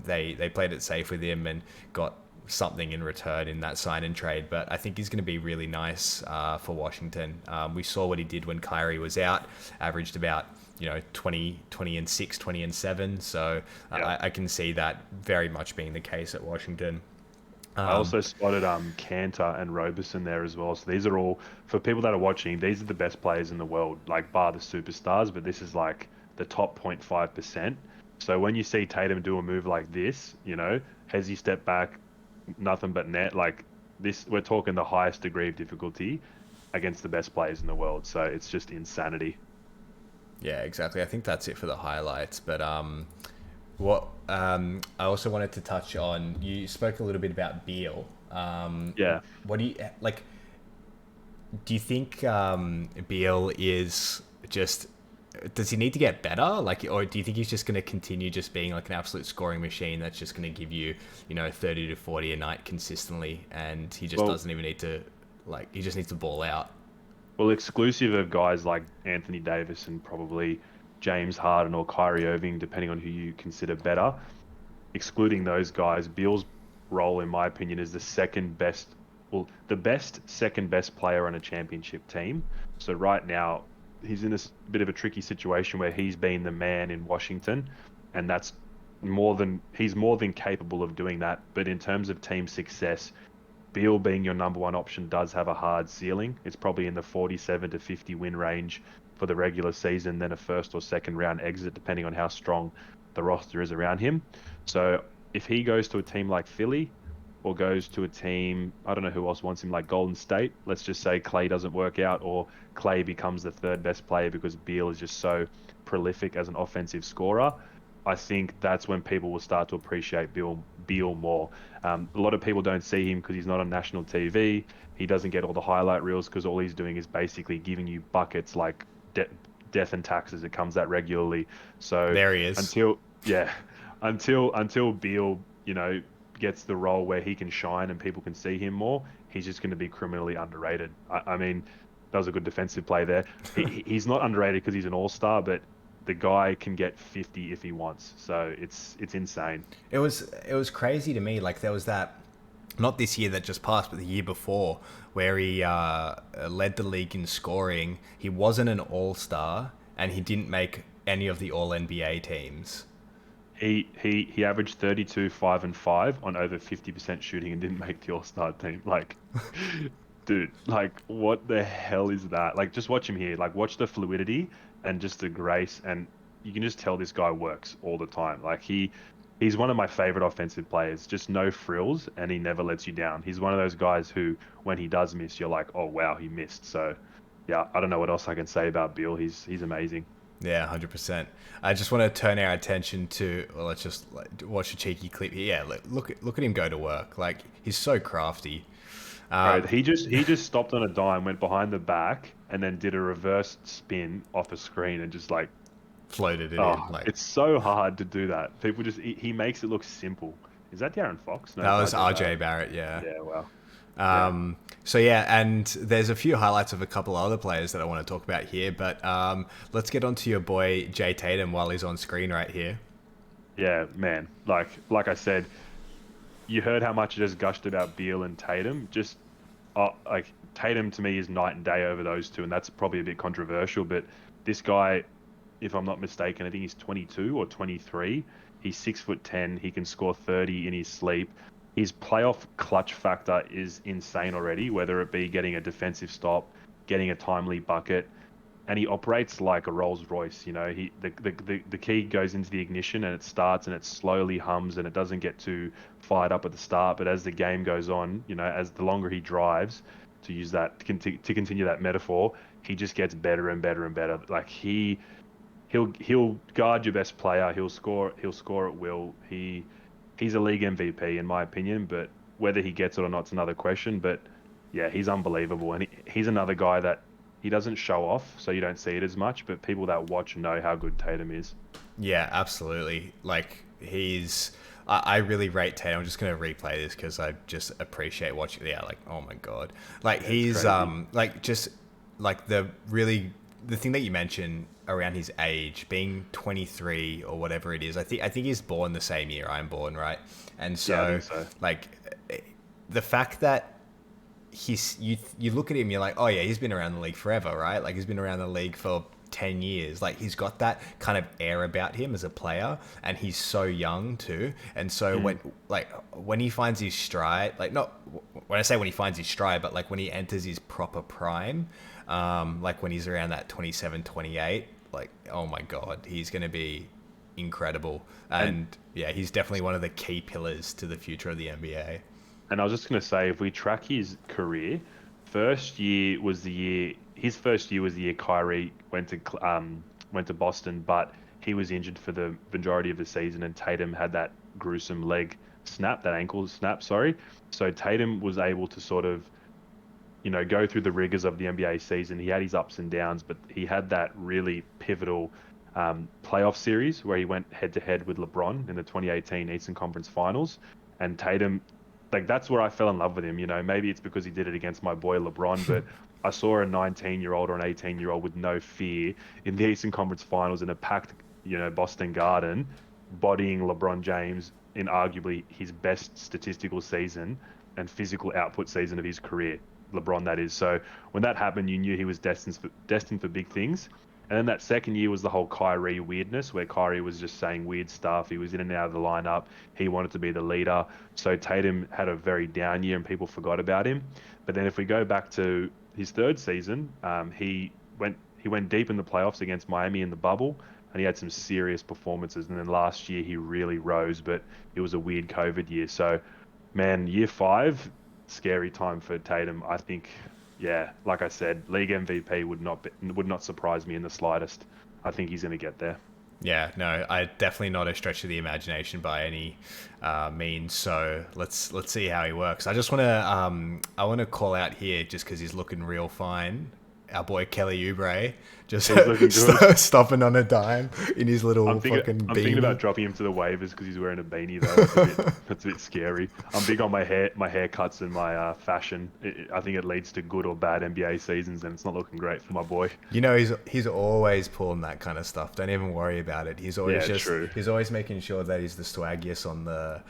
they played it safe with him and got something in return in that sign and trade. But I think he's going to be really nice for Washington. We saw what he did when Kyrie was out, averaged about 20 and 6, 20 and 7. So I can see that very much being the case at Washington. I also spotted Cantor and Roberson there as well. So these are all, for people that are watching, these are the best players in the world, like bar the superstars, but this is like the top 0.5%. So when you see Tatum do a move like this, has he step back, nothing but net, like this, we're talking the highest degree of difficulty against the best players in the world. So it's just insanity. Yeah, exactly. I think that's it for the highlights. But what I also wanted to touch on, you spoke a little bit about Beal. What do you like? Do you think Beal is just? Does he need to get better? Like, or do you think he's just going to continue just being like an absolute scoring machine that's just going to give you, 30 to 40 a night consistently, and he just doesn't even need to, like, he just needs to ball out? Well, exclusive of guys like Anthony Davis and probably James Harden or Kyrie Irving, depending on who you consider better, excluding those guys, Beal's role, in my opinion, is the best second best player on a championship team. So right now, he's in this bit of a tricky situation where he's been the man in Washington, and that's he's more than capable of doing that. But in terms of team success, Beal being your number one option does have a hard ceiling. It's probably in the 47 to 50 win range for the regular season, then a first or second round exit, depending on how strong the roster is around him. So if he goes to a team like Philly, or goes to a team, I don't know who else wants him, like Golden State. Let's just say Clay doesn't work out, or Clay becomes the third best player because Beal is just so prolific as an offensive scorer. I think that's when people will start to appreciate Beal more. A lot of people don't see him because he's not on national TV. He doesn't get all the highlight reels because all he's doing is basically giving you buckets like death and taxes. It comes that regularly. So There he is. yeah, until Beal, gets the role where he can shine and people can see him more, he's just going to be criminally underrated. I mean, that was a good defensive play there. He's not underrated because he's an all-star, but the guy can get 50 if he wants. So it's insane. It was crazy to me. Like there was that, not this year that just passed, but the year before, where he led the league in scoring. He wasn't an all-star, and he didn't make any of the All NBA teams. He averaged 32, 5 and 5 on over 50% shooting and didn't make the All-Star team. Like, dude, like what the hell is that? Like, just watch him here. Like, watch the fluidity and just the grace, and you can just tell this guy works all the time. Like he's one of my favorite offensive players. Just no frills, and he never lets you down. He's one of those guys who, when he does miss, you're like, oh wow, he missed. So, yeah, I don't know what else I can say about Beal. He's amazing. Yeah, 100%. I just want to turn our attention to. Well, let's just watch a cheeky clip here. Yeah, look at him go to work. Like he's so crafty. Right, he just stopped on a dime, went behind the back, and then did a reverse spin off a screen and just like Floated it oh, in. Like it's so hard to do that. People just he makes it look simple. Is that Darren Fox? No, that it's was RJ Barrett. Yeah. Yeah, well. So yeah, and there's a few highlights of a couple of other players that I want to talk about here, but let's get on to your boy Jay Tatum while he's on screen right here. Yeah, man. Like I said, you heard how much I just gushed about Beal and Tatum. Just like Tatum to me is night and day over those two, and that's probably a bit controversial. But this guy, if I'm not mistaken, I think he's 22 or 23. He's 6'10". He can score 30 in his sleep. His playoff clutch factor is insane already, whether it be getting a defensive stop, getting a timely bucket, and he operates like a Rolls Royce. The key goes into the ignition and it starts and it slowly hums and it doesn't get too fired up at the start. But as the game goes on, as the longer he drives, to use that to continue that metaphor, he just gets better and better and better. Like he'll guard your best player. He'll score at will. He's a league MVP in my opinion, but whether he gets it or not is another question. But yeah, he's unbelievable, and he's another guy that he doesn't show off, so you don't see it as much. But people that watch know how good Tatum is. Yeah, absolutely. Like I really rate Tatum. I'm just gonna replay this because I just appreciate watching. Yeah, like oh my god, like he's like just like the thing that you mentioned around his age, being 23 or whatever it is. I think he's born the same year I'm born, right? And so, yeah, I think so. Like the fact that you look at him, you're like, oh yeah, he's been around the league forever, right? Like he's been around the league for 10 years. Like he's got that kind of air about him as a player, and he's so young too. And so when he finds his stride, like not when I say when he finds his stride, but like when he enters his proper prime, like when he's around that 27, 28, like oh my god, he's going to be incredible. And yeah, he's definitely one of the key pillars to the future of the NBA. And I was just going to say, if we track his career, his first year was the year Kyrie went to Boston, but he was injured for the majority of the season, and Tatum had that gruesome ankle snap, sorry. So Tatum was able to sort of, go through the rigors of the NBA season. He had his ups and downs, but he had that really pivotal playoff series where he went head to head with LeBron in the 2018 Eastern Conference Finals, and Tatum. Like that's where I fell in love with him. Maybe it's because he did it against my boy LeBron, but I saw a 19-year-old or an 18-year-old with no fear in the Eastern Conference Finals in a packed, Boston Garden, bodying LeBron James in arguably his best statistical season and physical output season of his career. LeBron, that is. So when that happened, you knew he was destined for big things. And then that second year was the whole Kyrie weirdness, where Kyrie was just saying weird stuff. He was in and out of the lineup. He wanted to be the leader. So Tatum had a very down year and people forgot about him. But then if we go back to his third season, he went deep in the playoffs against Miami in the bubble, and he had some serious performances. And then last year he really rose, but it was a weird COVID year. So Man, year 5, scary time for Tatum. I think, yeah, like I said, league MVP would not surprise me in the slightest. I think he's going to get there. Yeah, no, I definitely not a stretch of the imagination by any means. So let's see how he works. I want to call out here just because he's looking real fine. Our boy Kelly Oubre just He's looking good. stopping on a dime in his little fucking I'm thinking about beanie. dropping him to the waivers because he's wearing a beanie though. That's a bit scary. I'm big on my haircuts and my fashion. I think it leads to good or bad NBA seasons, and it's not looking great for my boy. You know, he's always pulling that kind of stuff. Don't even worry about it. Yeah, true. He's always making sure that he's the swaggiest on the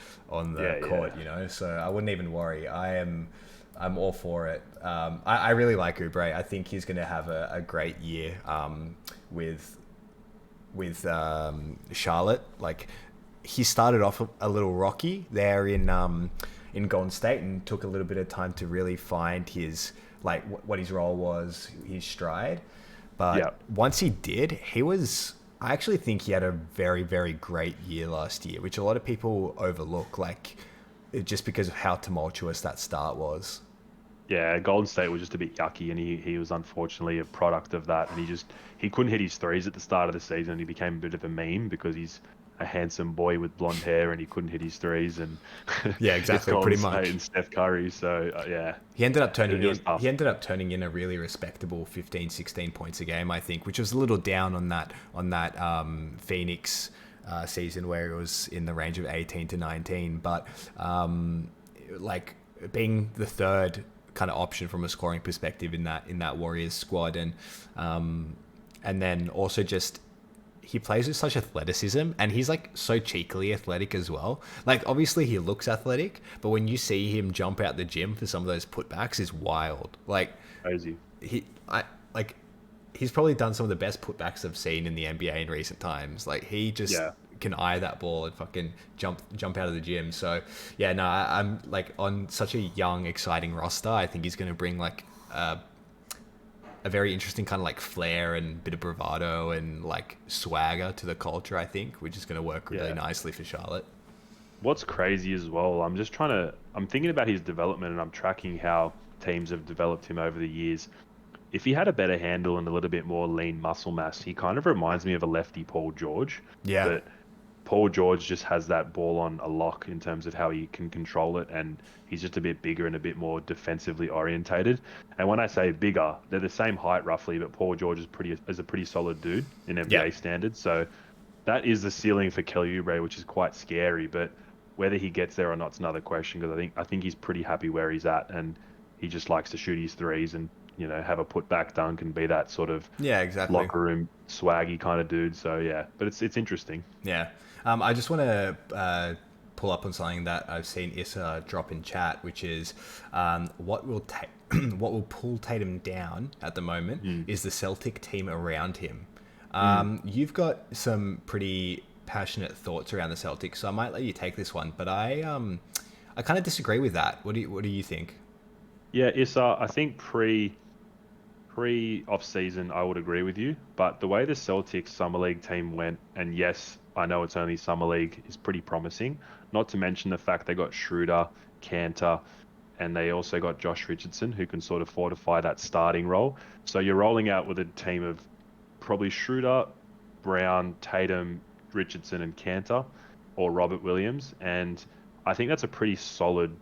court. Yeah. You know, so I wouldn't even worry. I'm all for it. I really like Oubre. I think he's going to have a great year with Charlotte. Like he started off a little rocky there in Golden State and took a little bit of time to really find his like what his role was, his stride. But Yeah. once he did, he was. I actually think he had a very, very great year last year, which a lot of people overlook, like just because of how tumultuous that start was. Yeah, Golden State was just a bit yucky, and he was unfortunately a product of that. And he couldn't hit his threes at the start of the season. He became a bit of a meme because he's a handsome boy with blonde hair, and he couldn't hit his threes. And Yeah, it's exactly, Golden pretty State much. and Steph Curry. So yeah, He ended up it was tough. he ended up turning in a really respectable 15, 16 points a game, I think, which was a little down on that Phoenix season where it was in the range of 18 to 19. But like being the third kind of option from a scoring perspective in that Warriors squad, and then also just he plays with such athleticism, and he's like so cheekily athletic as well. Like obviously he looks athletic, but when you see him jump out the gym for some of those putbacks is wild. Like Crazy. he I like he's probably done some of the best putbacks I've seen in the NBA in recent times. Like he just Yeah. can eye that ball and fucking jump out of the gym. So yeah, no, I'm like on such a young, exciting roster. I think he's going to bring like a very interesting kind of like flair and bit of bravado and like swagger to the culture. I think, which is going to work really Yeah. nicely for Charlotte. What's crazy as well, I'm thinking about his development and I'm tracking how teams have developed him over the years. If he had a better handle and a little bit more lean muscle mass, he kind of reminds me of a lefty Paul George. Yeah, But Paul George just has that ball on a lock in terms of how he can control it, and he's just a bit bigger and a bit more defensively orientated. And when I say bigger, they're the same height roughly, but Paul George is a pretty solid dude in yeah. NBA standards. So that is the ceiling for Kelly Oubre, which is quite scary. But whether he gets there or not is another question because I think he's pretty happy where he's at, and he just likes to shoot his threes and have a putback dunk and be that sort of Yeah, exactly. locker room swaggy kind of dude. So yeah, but it's interesting. Yeah. I just want to pull up on something that I've seen Issa drop in chat, which is what will what will pull Tatum down at the moment Mm. is the Celtic team around him. Mm. You've got some pretty passionate thoughts around the Celtics, so I might let you take this one. But I kind of disagree with that. What do you think? Yeah, Issa, I think pre off season, I would agree with you. But the way the Celtics summer league team went, and yes, I know it's only summer league, is pretty promising. Not to mention the fact they got Schroeder, Cantor, and they also got Josh Richardson, who can sort of fortify that starting role. So you're rolling out with a team of probably Schroeder, Brown, Tatum, Richardson, and Cantor, or Robert Williams, and I think that's a pretty solid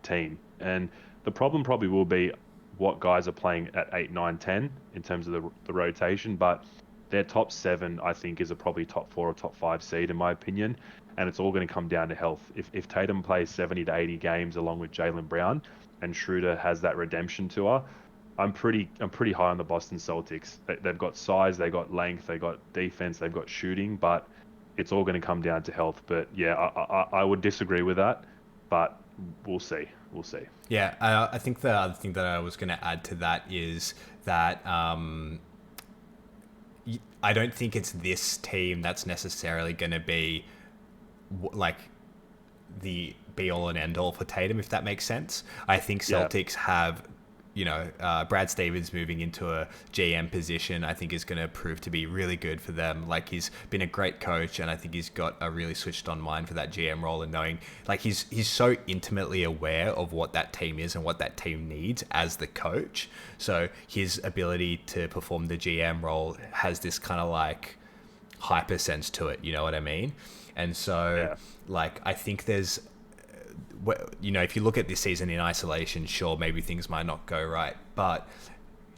team. And the problem probably will be what guys are playing at 8, 9, 10 in terms of the rotation, but their top 7, I think, is a probably top 4 or top 5 seed, in my opinion. And it's all going to come down to health. If Tatum plays 70 to 80 games along with Jaylen Brown and Schroeder has that redemption tour, I'm pretty high on the Boston Celtics. They've got size, they've got length, they've got defense, they've got shooting, but it's all going to come down to health. But yeah, I would disagree with that, but we'll see. We'll see. Yeah, I think the other thing that I was going to add to that is that I don't think it's this team that's necessarily going to be like the be all and end all for Tatum, if that makes sense. I think Yeah. Celtics have, Brad Stevens moving into a GM position, I think is going to prove to be really good for them. Like, he's been a great coach, and I think he's got a really switched on mind for that GM role, and knowing, like, he's so intimately aware of what that team is and what that team needs as the coach. So his ability to perform the GM role has this kind of like hyper sense to it, you know what I mean? And so like, I think there's, if you look at this season in isolation, sure, maybe things might not go right, but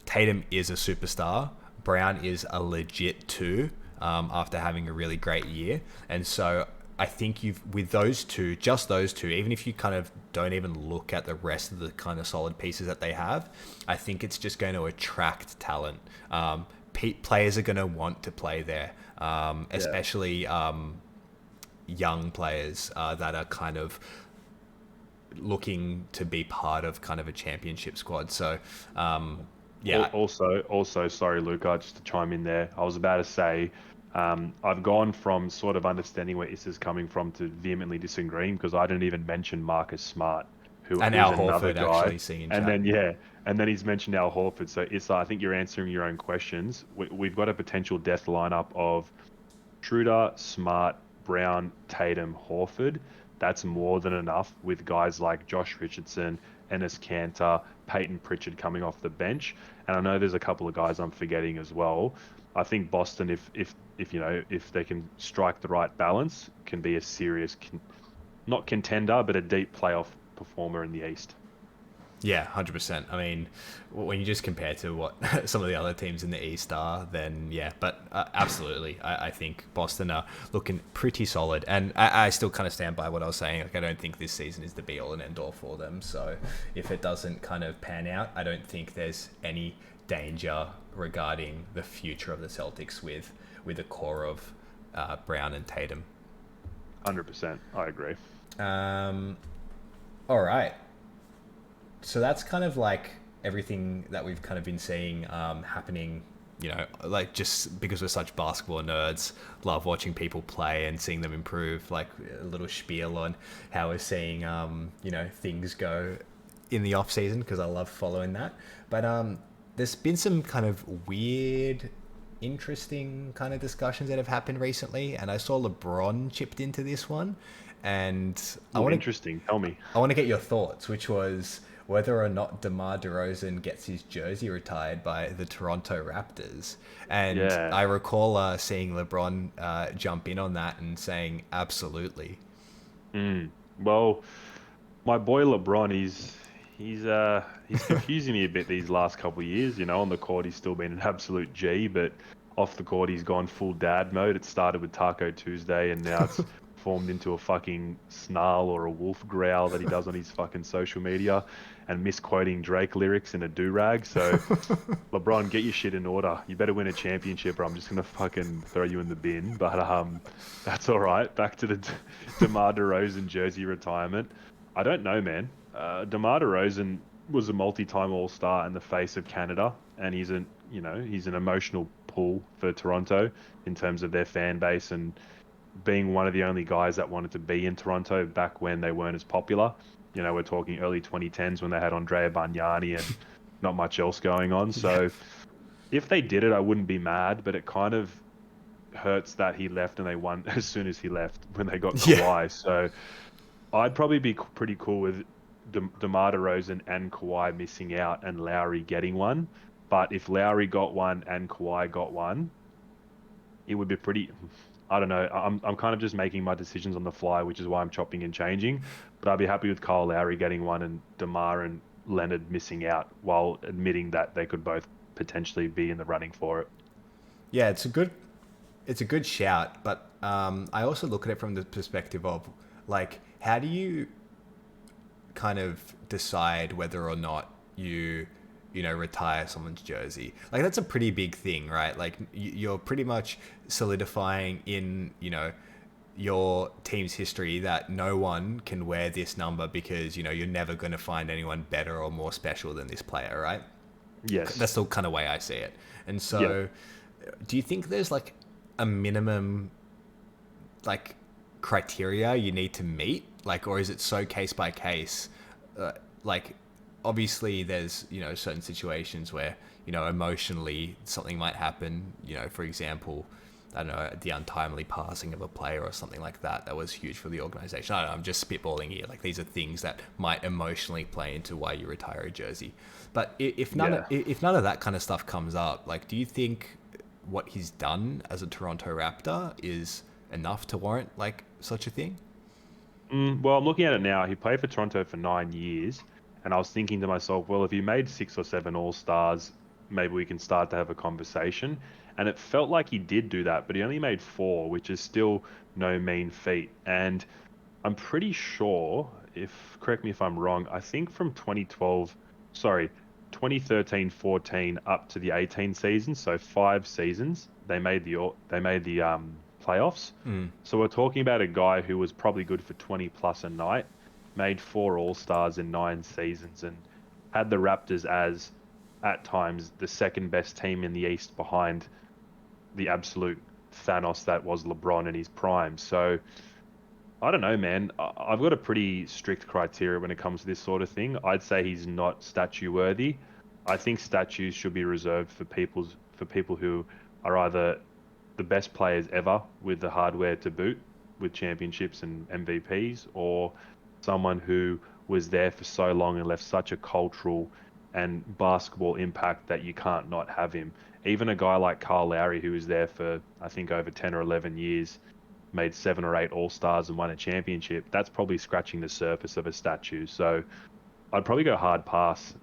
Tatum is a superstar. Brown is a legit two, after having a really great year. And so I think with those two, just those two, even if you kind of don't even look at the rest of the kind of solid pieces that they have, I think it's just going to attract talent. Players are going to want to play there, especially young players that are kind of looking to be part of kind of a championship squad. So, Also, sorry, Luca, just to chime in there, I was about to say, I've gone from sort of understanding where this is coming from to vehemently disagreeing, because I didn't even mention Marcus Smart, who's Al another Horford guy. actually seeing in and chat. then and then he's mentioned Al Horford. So it's I think you're answering your own questions. We've got a potential death lineup of Schroeder, Smart, Brown, Tatum, Horford. That's more than enough, with guys like Josh Richardson, Enes Kanter, Peyton Pritchard coming off the bench. And I know there's a couple of guys I'm forgetting as well. I think Boston, if they can strike the right balance, can be a serious, not contender, but a deep playoff performer in the East. Yeah, 100%. I mean, when you just compare to what some of the other teams in the East are, then yeah, but absolutely. I think Boston are looking pretty solid. And I still kind of stand by what I was saying. Like, I don't think this season is the be-all and end-all for them. So if it doesn't kind of pan out, I don't think there's any danger regarding the future of the Celtics with a core of Brown and Tatum. 100%. I agree. All right. So that's kind of like everything that we've kind of been seeing happening, like, just because we're such basketball nerds, love watching people play and seeing them improve, like a little spiel on how we're seeing, things go in the off season, because I love following that. But there's been some kind of weird, interesting kind of discussions that have happened recently, and I saw LeBron chipped into this one, and Interesting. Tell me. I want to get your thoughts, which was whether or not DeMar DeRozan gets his jersey retired by the Toronto Raptors. And I recall seeing LeBron jump in on that and saying, absolutely. Well, my boy LeBron, he's confusing me a bit these last couple of years. On the court, he's still been an absolute G, but off the court, he's gone full dad mode. It started with Taco Tuesday, and now it's formed into a fucking snarl or a wolf growl that he does on his fucking social media, and misquoting Drake lyrics in a do-rag. So, LeBron, get your shit in order. You better win a championship, or I'm just going to fucking throw you in the bin. But that's all right. Back to the DeMar DeRozan jersey retirement. I don't know, man. DeMar DeRozan was a multi-time All-Star in the face of Canada, and he's an emotional pull for Toronto in terms of their fan base, and being one of the only guys that wanted to be in Toronto back when they weren't as popular. We're talking early 2010s when they had Andrea Bargnani and not much else going on. So if they did it, I wouldn't be mad, but it kind of hurts that he left and they won as soon as he left when they got Kawhi. So I'd probably be pretty cool with DeMar DeRozan and Kawhi missing out and Lowry getting one. But if Lowry got one and Kawhi got one, it would be pretty... I don't know. I'm kind of just making my decisions on the fly, which is why I'm chopping and changing. But I'd be happy with Kyle Lowry getting one and DeMar and Leonard missing out, while admitting that they could both potentially be in the running for it. Yeah, it's a good shout. But I also look at it from the perspective of, like, how do you kind of decide whether or not you retire someone's jersey? Like, that's a pretty big thing, right? Like, you're pretty much solidifying in, your team's history that no one can wear this number because, you're never going to find anyone better or more special than this player, right? Yes. That's the kind of way I see it. And so do you think there's like a minimum like criteria you need to meet? Like, or is it so case by case? Like, obviously there's, certain situations where, emotionally something might happen, for example, I don't know, the untimely passing of a player or something like that. That was huge for the organization. I don't know, I'm just spitballing here. Like, these are things that might emotionally play into why you retire a jersey. But if none of that kind of stuff comes up, like, do you think what he's done as a Toronto Raptor is enough to warrant like such a thing? Well, I'm looking at it now. He played for Toronto for 9 years, and I was thinking to myself, well, if he made 6 or 7 All-Stars, maybe we can start to have a conversation. And it felt like he did do that, but he only made 4, which is still no mean feat. And I'm pretty sure, if correct me if I'm wrong, I think from 2013-14 up to the 18 season, so 5 seasons, they made the playoffs. So we're talking about a guy who was probably good for 20 plus a night, made 4 All-Stars in 9 seasons, and had the Raptors as, at times, the second best team in the East behind the absolute Thanos that was LeBron in his prime. So I don't know, man. I've got a pretty strict criteria when it comes to this sort of thing. I'd say he's not statue worthy. I think statues should be reserved for people who are either the best players ever with the hardware to boot, with championships and MVPs, or someone who was there for so long and left such a cultural and basketball impact that you can't not have him. Even a guy like Kyle Lowry, who was there for, I think, over 10 or 11 years, made 7 or 8 All-Stars and won a championship, that's probably scratching the surface of a statue. So I'd probably go hard pass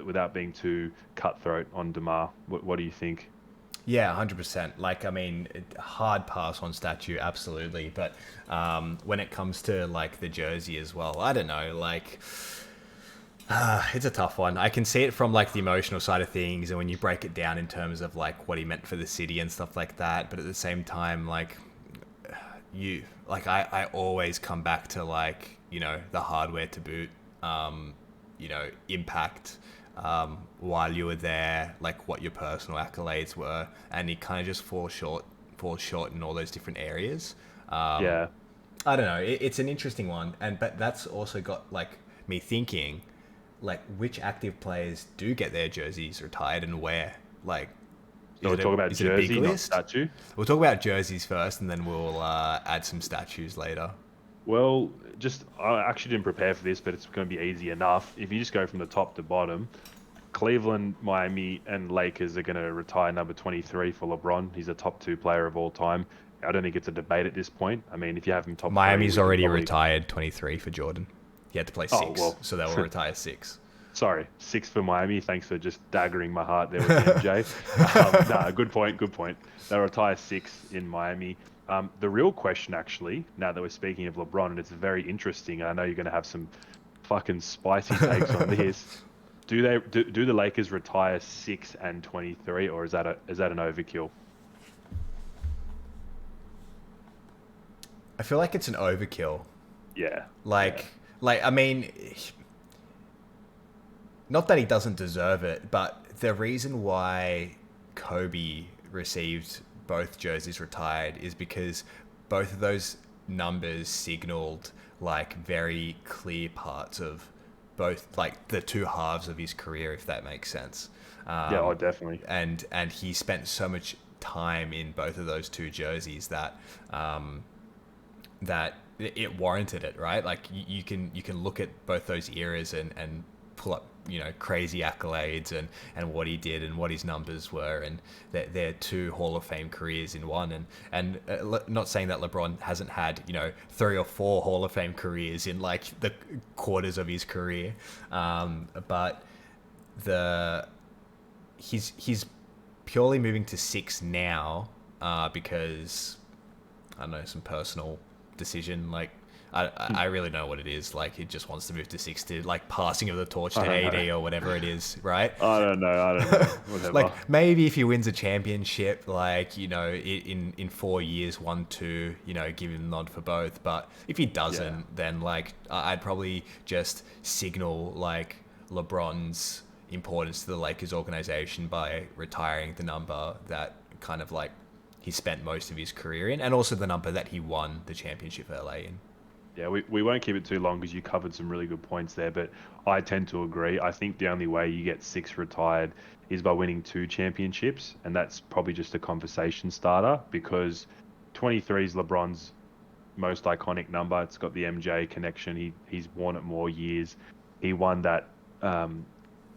without being too cutthroat on DeMar. What do you think? Yeah, 100%. Like, I mean, hard pass on statue, absolutely. But when it comes to like the jersey as well, I don't know. Like, it's a tough one. I can see it from like the emotional side of things, and when you break it down in terms of like what he meant for the city and stuff like that. But at the same time, like, I always come back to like, the hardware to boot, impact, while you were there, like what your personal accolades were, and he kind of just falls short in all those different areas. Yeah. I don't know. It's an interesting one, but that's also got like me thinking, like, which active players do get their jerseys retired and where? Like, So we'll talk about is it a big jersey, not list? statue. We'll talk about jerseys first, and then we'll add some statues later. Well, I actually didn't prepare for this, but it's going to be easy enough. If you just go from the top to bottom, Cleveland, Miami, and Lakers are going to retire number 23 for LeBron. He's a top 2 player of all time. I don't think it's a debate at this point. I mean, if you have him top 3, Miami's we can already probably... retired 23 for Jordan. He had to play 6, Oh, well. so they will retire 6. Sorry, 6 for Miami. Thanks for just daggering my heart there with MJ. Nah, good point. They'll retire 6 in Miami. The real question, actually, now that we're speaking of LeBron, and it's very interesting, and I know you're going to have some fucking spicy takes on this. Do the Lakers retire 6 and 23, or is that an overkill? I feel like it's an overkill. Yeah. Like I mean, not that he doesn't deserve it, but the reason why Kobe received both jerseys retired is because both of those numbers signaled like very clear parts of both, like the two halves of his career, if that makes sense. Yeah, definitely. And he spent so much time in both of those 2 jerseys that that it warranted it, right? Like you can look at both those eras and pull up, crazy accolades and what he did and what his numbers were, and they're 2 Hall of Fame careers in one. And not saying that LeBron hasn't had 3 or 4 Hall of Fame careers in like the quarters of his career, but he's purely moving to 6 now because I don't know, some personal decision. Like I really don't know what it is. Like he just wants to move to 6 to like passing of the torch to AD or whatever it is, right? I don't know. Whatever. Like maybe if he wins a championship, like in 4 years, 1, 2, give him the nod for both. But if he doesn't, then like I'd probably just signal like LeBron's importance to the Lakers organization by retiring the number that kind of like he spent most of his career in, and also the number that he won the championship for LA in. Yeah, we won't keep it too long because you covered some really good points there, but I tend to agree. I think the only way you get six retired is by winning two championships, and that's probably just a conversation starter because 23 is LeBron's most iconic number. It's got the MJ connection. He's worn it more years. He won that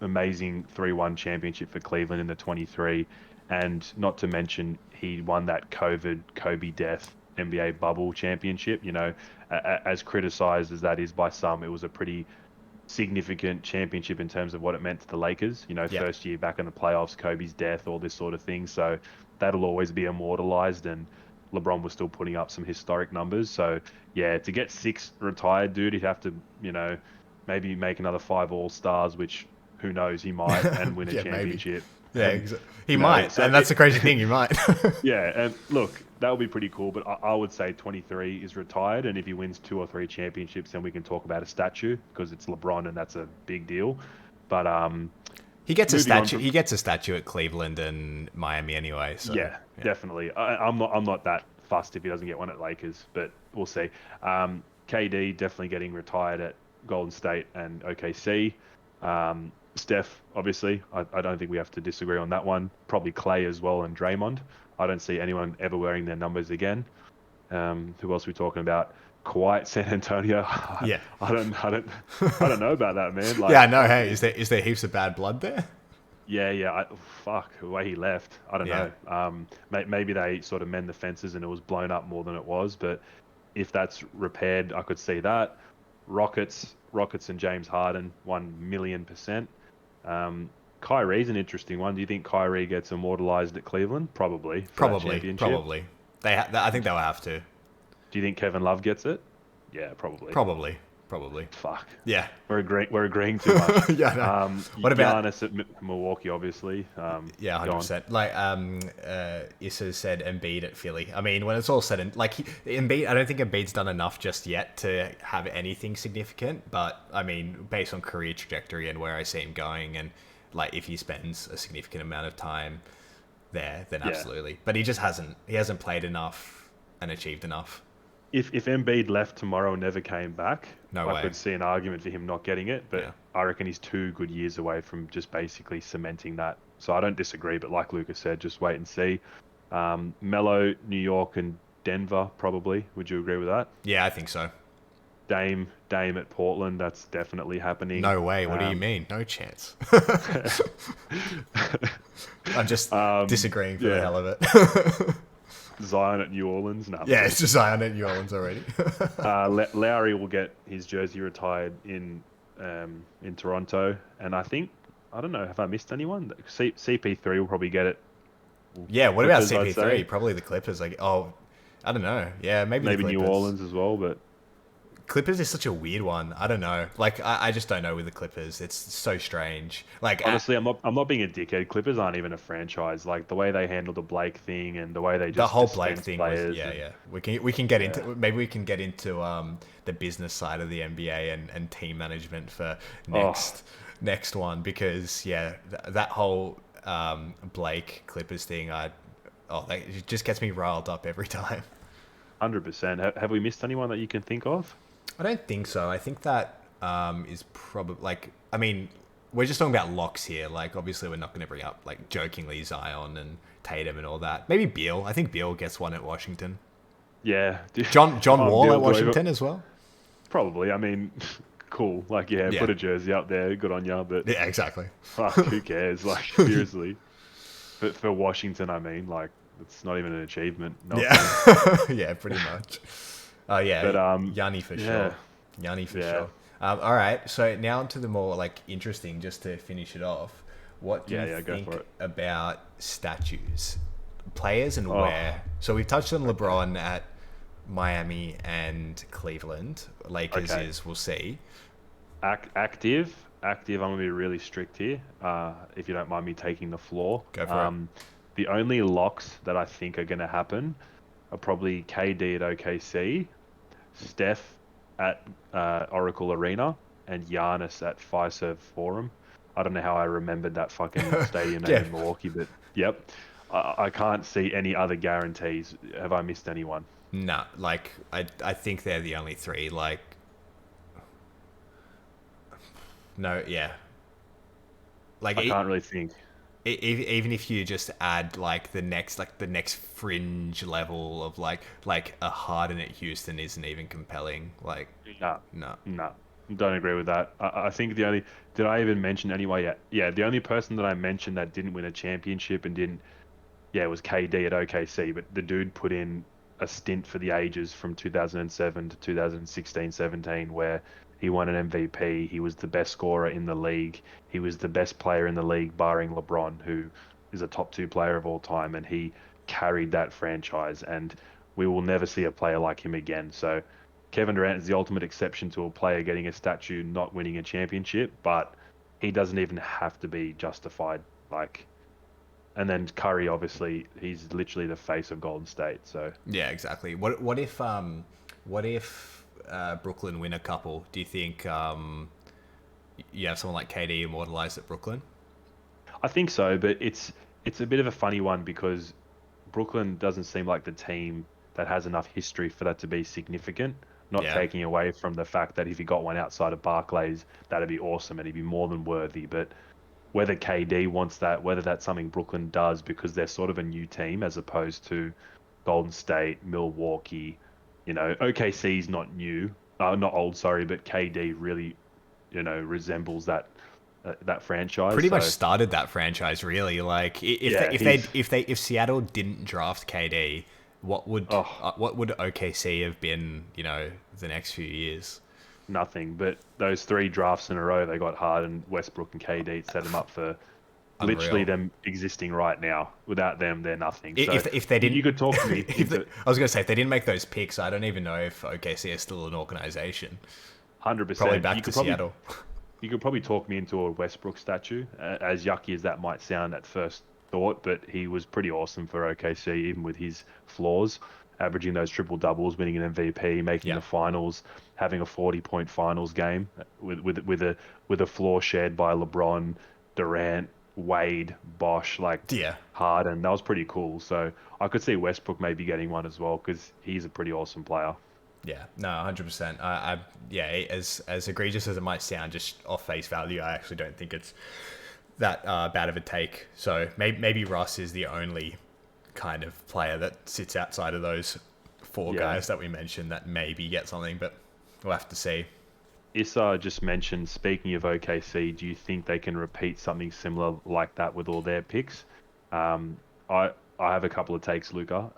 amazing 3-1 championship for Cleveland in the 23, and not to mention he won that COVID Kobe death NBA bubble championship. You know, as criticized as that is by some, it was a pretty significant championship in terms of what it meant to the Lakers. You know, Yeah. first year back in the playoffs, Kobe's death, all this sort of thing. So that'll always be immortalized, and LeBron was still putting up some historic numbers. So yeah, to get six retired, dude, he'd have to, you know, maybe make another five All-Stars, which who knows, he might, and win a Yeah, maybe. championship. Yeah, And, he you know, might, so and that's the crazy thing. He might. yeah, and look, that would be pretty cool, but I would say 23 is retired, and if he wins two or three championships, then we can talk about a statue because it's LeBron, and that's a big deal. But He gets a moving on statue. from- He gets a statue at Cleveland and Miami anyway. So yeah, definitely. I'm not that fussed if he doesn't get one at Lakers, but we'll see. KD definitely getting retired at Golden State and OKC. Steph, obviously, I don't think we have to disagree on that one. Probably Clay as well and Draymond. I don't see anyone ever wearing their numbers again. Who else are we talking about? Kawhi at San Antonio. Yeah. I don't know about that, man. Like, yeah, no. Hey, is there heaps of bad blood there? yeah. Fuck, the way he left. I don't Yeah. know. Maybe they sort of mend the fences and it was blown up more than it was. But if that's repaired, I could see that. Rockets and James Harden, 1,000,000%. Kyrie's an interesting one. Do you think Kyrie gets immortalized at Cleveland? Probably. For that championship. Probably. I think they'll have to. Do you think Kevin Love gets it? Yeah, probably. Probably. Fuck. Yeah. We're agreeing too much. Yeah. No. What about Giannis at Milwaukee? Obviously. Yeah, 100%. Like Issa said, Embiid at Philly. I mean, when it's all said and Embiid, I don't think Embiid's done enough just yet to have anything significant. But I mean, based on career trajectory and where I see him going, and like if he spends a significant amount of time there, then Yeah. absolutely. But he just hasn't. He hasn't played enough and achieved enough. If Embiid left tomorrow and never came back, No I way. could see an argument for him not getting it. But Yeah. I reckon he's 2 good years away from just basically cementing that. So I don't disagree. But like Lucas said, just wait and see. Melo, New York, and Denver probably. Would you agree with that? Yeah, I think so. Dame at Portland. That's definitely happening. No way. What do you mean? No chance. I'm just disagreeing for the yeah. hell of it. Zion at New Orleans. No. Yeah, it's just Zion at New Orleans already. Lowry will get his jersey retired in Toronto, and I don't know, have I missed anyone? CP3 will probably get it. Yeah, what about Clippers, I'd CP3? say. Probably the Clippers. I don't know. Yeah, maybe the Maybe New Clippers. Orleans as well, but Clippers is such a weird one. I don't know. Like, I just don't know with the Clippers. It's so strange. Like, honestly, I'm not being a dickhead. Clippers aren't even a franchise. Like the way they handled the Blake thing and the way they just the whole Blake dispense thing players was, yeah, and- yeah. We can get into maybe we can get into the business side of the NBA and team management for next one because that whole Blake Clippers thing, it just gets me riled up every time. 100%. Have we missed anyone that you can think of? I don't think so. I think that is probably I mean, we're just talking about locks here. Like, obviously, we're not going to bring up like jokingly Zion and Tatum and all that. Maybe Beal. I think Beal gets one at Washington. Yeah. John Wall Beal, at Washington as well. Probably. I mean, cool. Like, yeah, put a jersey up there. Good on ya. But Yeah, exactly. fuck, who cares? Like, seriously. But for Washington, I mean, like, it's not even an achievement. No offense. Yeah, pretty much. Oh yeah, But, Yanni for yeah. sure. Yanni for sure. All right, so now to the more like interesting, just to finish it off. What do you go think for it. about statues, players, and where? So we've touched on LeBron at Miami and Cleveland. Lakers Okay. is we'll see. Active. I'm going to be really strict here, if you don't mind me taking the floor. Go for it. The only locks that I think are going to happen are probably KD at OKC, Steph at Oracle Arena, and Giannis at Fiserv Forum. I don't know how I remembered that fucking stadium name in Milwaukee, but yep. I can't see any other guarantees. Have I missed anyone? No, like I think they're the only three. Like, no, yeah, like I can't really think. even if you just add like the next fringe level of like a Harden at Houston isn't even compelling. Like, No, no, no, don't agree with that. I think the only did I even mention anyway? Yeah, yeah. The only person that I mentioned that didn't win a championship and didn't, yeah, it was KD at OKC. But the dude put in a stint for the ages from 2007 to 2016, 17, where he won an MVP. He was the best scorer in the league. He was the best player in the league, barring LeBron, who is a top two player of all time, and he carried that franchise. And we will never see a player like him again. So Kevin Durant is the ultimate exception to a player getting a statue, not winning a championship, but he doesn't even have to be justified. Like, and then Curry, obviously, he's literally the face of Golden State. So yeah, exactly. What if Brooklyn win a couple? Do you think you have someone like KD immortalized at Brooklyn? I think so, but it's a bit of a funny one because Brooklyn doesn't seem like the team that has enough history for that to be significant. Not Yeah, taking away from the fact that if he got one outside of Barclays, that'd be awesome and he'd be more than worthy. But whether KD wants that, whether that's something Brooklyn does because they're sort of a new team as opposed to Golden State, Milwaukee, OKC's not new, not old, sorry, but KD really, resembles that franchise. pretty much So started that franchise really. Like yeah, he's if Seattle didn't draft KD, oh what would OKC have been? You know, the next few years. nothing. But those three drafts in a row, they got Harden, Westbrook, and KD set them up for literally Unreal. them existing right now. Without them, they're nothing. So If they you didn't, could talk me into I was gonna say if they didn't make those picks, I don't even know if OKC is still an organization. Probably 100%. back to Seattle. You could probably talk me into a Westbrook statue, as yucky as that might sound at first thought, but he was pretty awesome for OKC, even with his flaws, averaging those triple doubles, winning an MVP, making Yeah, the finals, having a 40-point finals game with a flaw shared by LeBron, Durant, Wade, Bosch, like yeah. Harden. That was pretty cool. So I could see Westbrook maybe getting one as well because he's a pretty awesome player. Yeah, no, 100%. Yeah, as egregious as it might sound, just off face value, I actually don't think it's that bad of a take. So maybe Russ is the only kind of player that sits outside of those four Yeah. guys that we mentioned that maybe get something, but we'll have to see. Issa just mentioned, speaking of OKC, do you think they can repeat something similar like that with all their picks? Um, I have a couple of takes, Luca.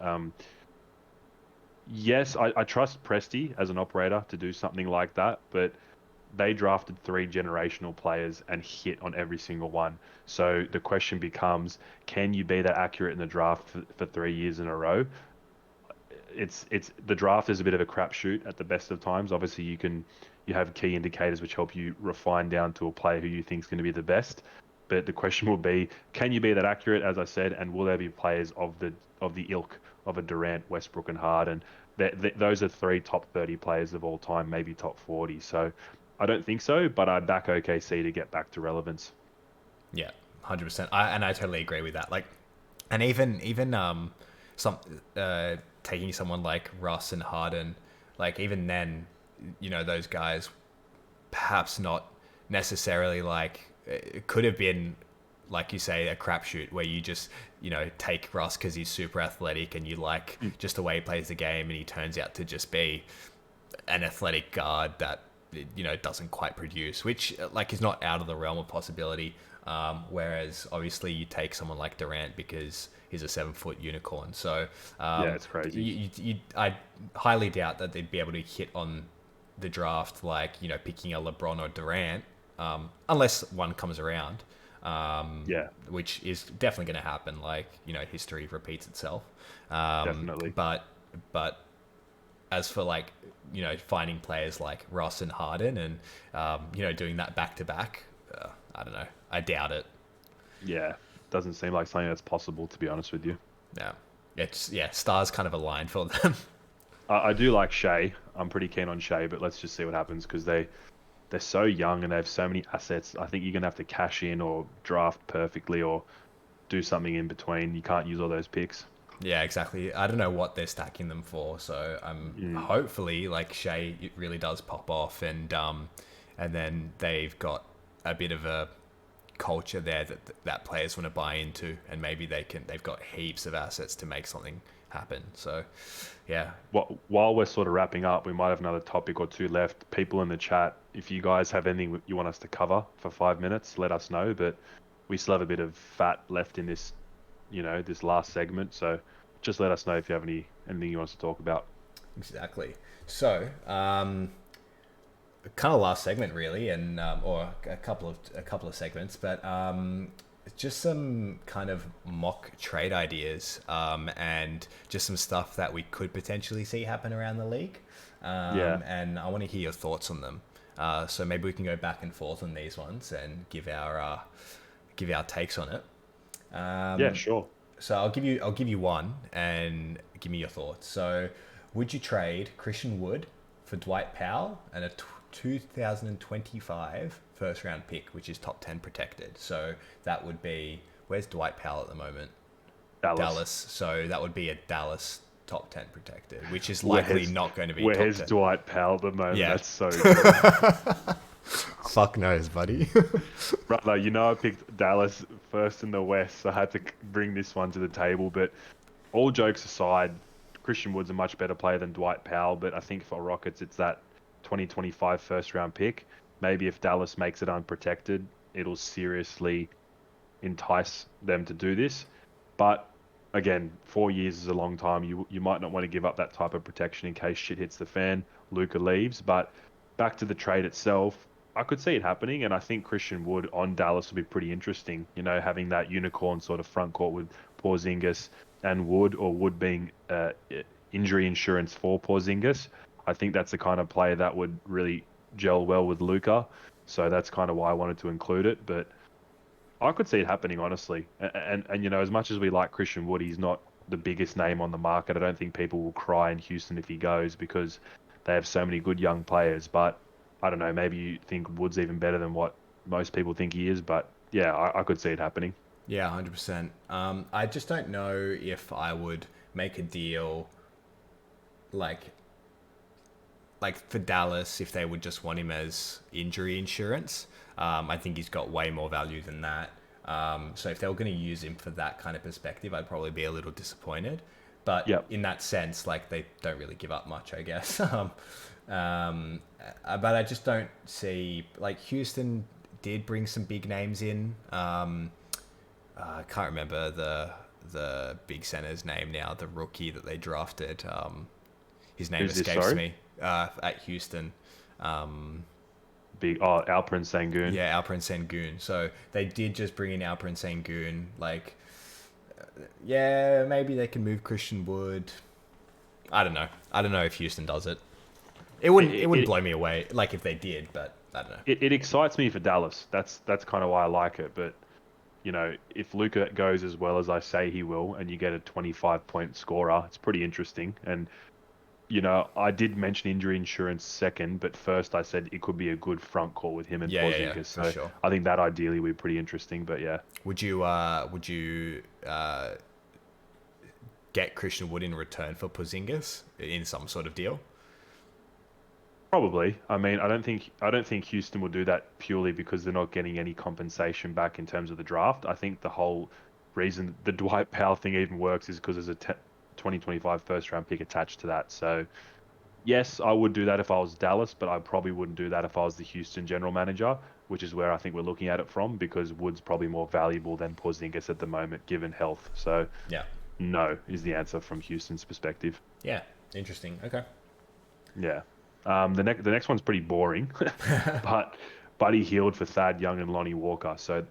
Yes, I trust Presti as an operator to do something like that, but they drafted three generational players and hit on every single one. So the question becomes, can you be that accurate in the draft for 3 years in a row? It's the draft is a bit of a crapshoot at the best of times. Obviously, you have key indicators which help you refine down to a player who you think is going to be the best. But the question will be, can you be that accurate, as I said, and will there be players of the ilk of a Durant, Westbrook, and Harden? Those are three top 30 players of all time, maybe top 40. So I don't think so, but I back OKC to get back to relevance. Yeah, 100%. I totally agree with that. Like, and even some taking someone like Russ and Harden, like even then, you know, those guys perhaps not necessarily like it could have been like you say a crapshoot where you just take Russ because he's super athletic and you like Mm. just the way he plays the game and he turns out to just be an athletic guard that doesn't quite produce, which like is not out of the realm of possibility. Whereas obviously you take someone like Durant because he's a 7 foot unicorn. So Yeah, it's crazy. I highly doubt that they'd be able to hit on the draft like picking a LeBron or Durant, unless one comes around, Yeah, which is definitely going to happen. Like history repeats itself. definitely. But as for like finding players like Ross and Harden and doing that back to back, I don't know. I doubt it. Yeah, doesn't seem like something that's possible, to be honest with you. Yeah, stars kind of aligned for them. I do like Shea. I'm pretty keen on Shea, but let's just see what happens because they're so young and they have so many assets. I think you're gonna have to cash in or draft perfectly or do something in between. You can't use all those picks. Yeah, exactly. I don't know what they're stacking them for, so hopefully like Shea it really does pop off, and then they've got a bit of a culture there that players want to buy into, and maybe they've got heaps of assets to make something happen. So, yeah, While we're sort of wrapping up, we might have another topic or two left. People in the chat, if you guys have anything you want us to cover for 5 minutes, let us know. But we still have a bit of fat left in this, this last segment. So just let us know if you have anything you want us to talk about. exactly. So, kind of last segment really, and or a couple of segments, but just some kind of mock trade ideas, and just some stuff that we could potentially see happen around the league. Yeah. And I want to hear your thoughts on them. So maybe we can go back and forth on these ones and give our takes on it. Yeah, sure. So I'll give you one and give me your thoughts. So, would you trade Christian Wood for Dwight Powell and a 2025 first round pick, which is top 10 protected? So that would be, where's Dwight Powell at the moment? Dallas. So that would be a Dallas top 10 protected, which is likely not going to be top 10. Where's Dwight Powell at the moment? Yeah. That's so good. Fuck knows, buddy. Brother, I picked Dallas first in the West, so I had to bring this one to the table. But all jokes aside, Christian Wood's a much better player than Dwight Powell, but I think for Rockets, it's that 2025 first round pick. Maybe if Dallas makes it unprotected, it'll seriously entice them to do this. But again, 4 years is a long time. You might not want to give up that type of protection in case shit hits the fan. Luka leaves. But back to the trade itself, I could see it happening, and I think Christian Wood on Dallas would be pretty interesting. Having that unicorn sort of front court with Porzingis and Wood, or Wood being injury insurance for Porzingis. I think that's the kind of player that would really gel well with Luka. So that's kind of why I wanted to include it. But I could see it happening, honestly. And as much as we like Christian Wood, he's not the biggest name on the market. I don't think people will cry in Houston if he goes because they have so many good young players. But I don't know, maybe you think Wood's even better than what most people think he is. But yeah, I could see it happening. Yeah, 100%. I just don't know if I would make a deal like for Dallas if they would just want him as injury insurance. I think he's got way more value than that. So if they were going to use him for that kind of perspective, I'd probably be a little disappointed. But in that sense, like, they don't really give up much, I guess. But I just don't see, like, Houston did bring some big names in. I can't remember the big center's name now, the rookie that they drafted. His name escapes me. At Houston. Alperen Sengun. Yeah, Alperen Sengun. So they did just bring in Alperen Sengun. Like, maybe they can move Christian Wood. I don't know. I don't know if Houston does it. It wouldn't blow me away, like, if they did, but I don't know. It excites me for Dallas. That's kind of why I like it. But if Luka goes as well as I say he will, and you get a 25-point scorer, it's pretty interesting. And I did mention injury insurance second, but first I said it could be a good front court with him and Porzingis. Yeah, so sure. I think that ideally would be pretty interesting. But yeah, would you get Christian Wood in return for Porzingis in some sort of deal? Probably. I mean, I don't think Houston will do that purely because they're not getting any compensation back in terms of the draft. I think the whole reason the Dwight Powell thing even works is because there's a 2025 first round pick attached to that. So yes, I would do that if I was Dallas, but I probably wouldn't do that if I was the Houston general manager, which is where I think we're looking at it from, because Wood's probably more valuable than Porzingis at the moment, given health. So no is the answer from Houston's perspective. Yeah, interesting. Okay. Yeah. The next one's pretty boring, but Buddy Hield for Thad Young and Lonnie Walker. So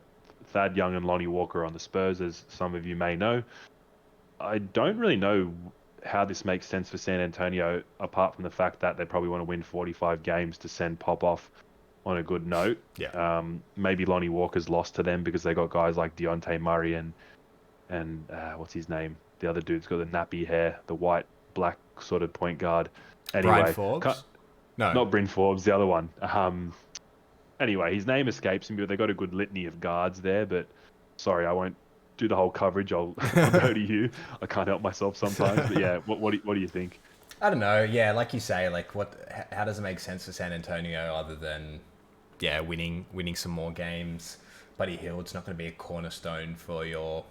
Thad Young and Lonnie Walker on the Spurs, as some of you may know. I don't really know how this makes sense for San Antonio, apart from the fact that they probably want to win 45 games to send Pop off on a good note. Yeah. Maybe Lonnie Walker's lost to them because they got guys like Deontay Murray and what's his name? The other dude's got the nappy hair, the white, black sort of point guard. Anyway, Brian Forbes? No. Not Bryn Forbes, the other one. Anyway, his name escapes me, but they got a good litany of guards there. But sorry, I won't do the whole coverage, I'll go to you. I can't help myself sometimes. But yeah, what do you think? I don't know. Yeah, like you say, like how does it make sense for San Antonio other than yeah, winning some more games? Buddy Hield's not going to be a cornerstone for your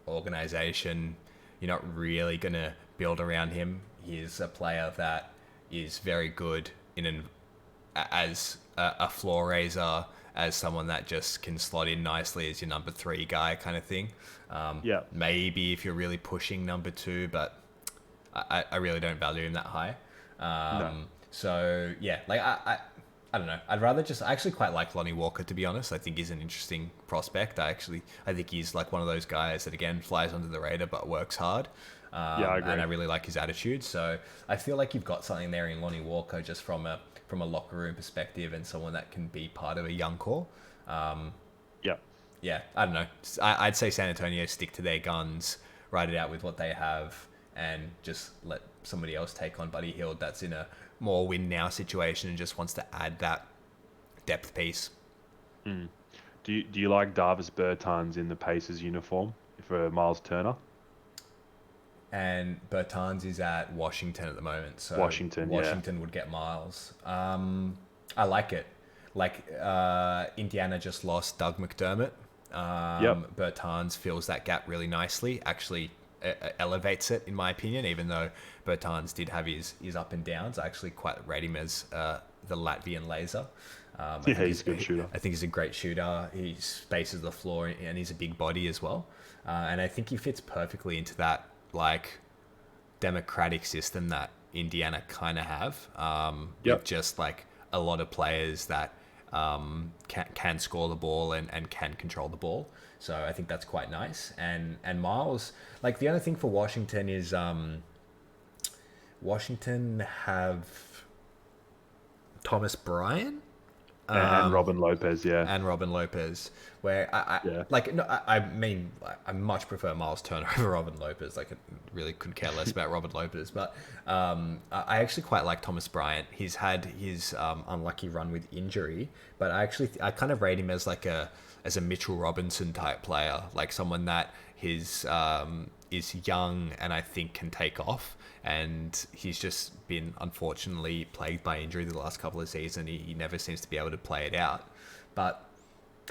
organization. You're not really going to build around him. He's a player that is very good as a floor raiser, as someone that just can slot in nicely as your number 3 guy kind of thing. Yeah. Maybe if you're really pushing number 2, but I really don't value him that high. No. So yeah, like I don't know. I actually quite like Lonnie Walker, to be honest. I think he's an interesting prospect. I think he's like one of those guys that again flies under the radar but works hard. Yeah, I agree. And I really like his attitude. So I feel like you've got something there in Lonnie Walker just from a locker room perspective and someone that can be part of a young core. Yeah. Yeah, I don't know. I'd say San Antonio stick to their guns, ride it out with what they have, and just let somebody else take on Buddy Hield that's in a more win now situation and just wants to add that depth piece. Mm. Do you like Davis Bertans in the Pacers uniform for Miles Turner? And Bertans is at Washington at the moment, so Washington would get Miles. I like it. Like Indiana just lost Doug McDermott. Yep. Bertans fills that gap really nicely. Actually, elevates it in my opinion. Even though Bertans did have his up and downs, I actually quite rate him as the Latvian laser. He's a good shooter. I think he's a great shooter. He spaces the floor and he's a big body as well. And I think he fits perfectly into that like democratic system that Indiana kind of have. With just like a lot of players that can score the ball and can control the ball. So I think that's quite nice. And Miles, like the other thing for Washington is Washington have Thomas Bryant and Robin Lopez, where I mean, I much prefer Miles Turner over Robin Lopez. Like, I really couldn't care less about Robin Lopez, but I actually quite like Thomas Bryant. He's had his unlucky run with injury, but I kind of rate him as like a Mitchell Robinson type player, like someone that is young and I think can take off. And he's just been unfortunately plagued by injury the last couple of seasons. He never seems to be able to play it out. But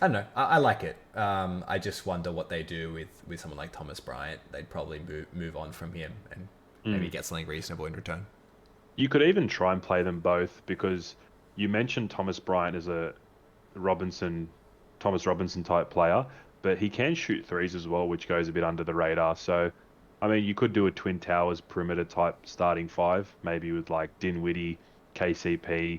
I don't know. I like it. I just wonder what they do with someone like Thomas Bryant. They'd probably move on from him and maybe get something reasonable in return. You could even try and play them both because you mentioned Thomas Bryant as a Thomas Robinson type player, but he can shoot threes as well, which goes a bit under the radar. So I mean, you could do a Twin Towers perimeter type starting 5, maybe with like Dinwiddie, KCP.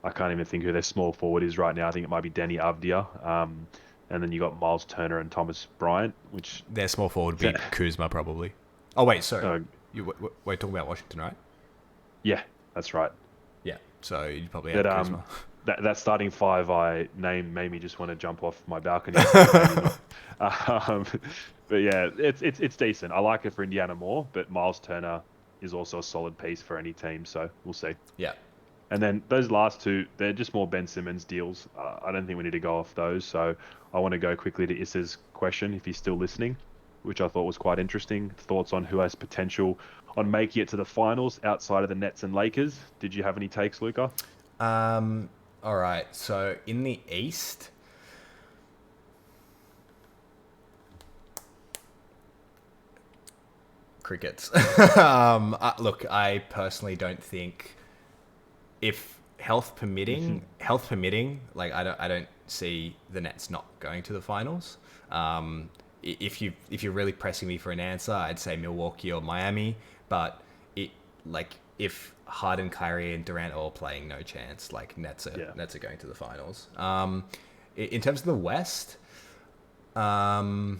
I can't even think who their small forward is right now. I think it might be Denny Avdia. And then you got Miles Turner and Thomas Bryant, which their small forward would be Kuzma probably. Oh wait, sorry, we're talking about Washington, right? Yeah, that's right. Yeah, so you probably have Kuzma. That starting 5 I named made me just want to jump off my balcony. But yeah, it's decent. I like it for Indiana more, but Miles Turner is also a solid piece for any team, so we'll see. Yeah. And then those last 2, they're just more Ben Simmons deals. I don't think we need to go off those, so I want to go quickly to Issa's question, if he's still listening, which I thought was quite interesting. Thoughts on who has potential on making it to the finals outside of the Nets and Lakers. Did you have any takes, Luca? All right, so in the East, crickets. Look, I personally don't think, if health permitting, like I don't see the Nets not going to the finals. If you're really pressing me for an answer, I'd say Milwaukee or Miami. But if Harden, Kyrie, and Durant are all playing, no chance. Like Nets are going to the finals. In terms of the West, I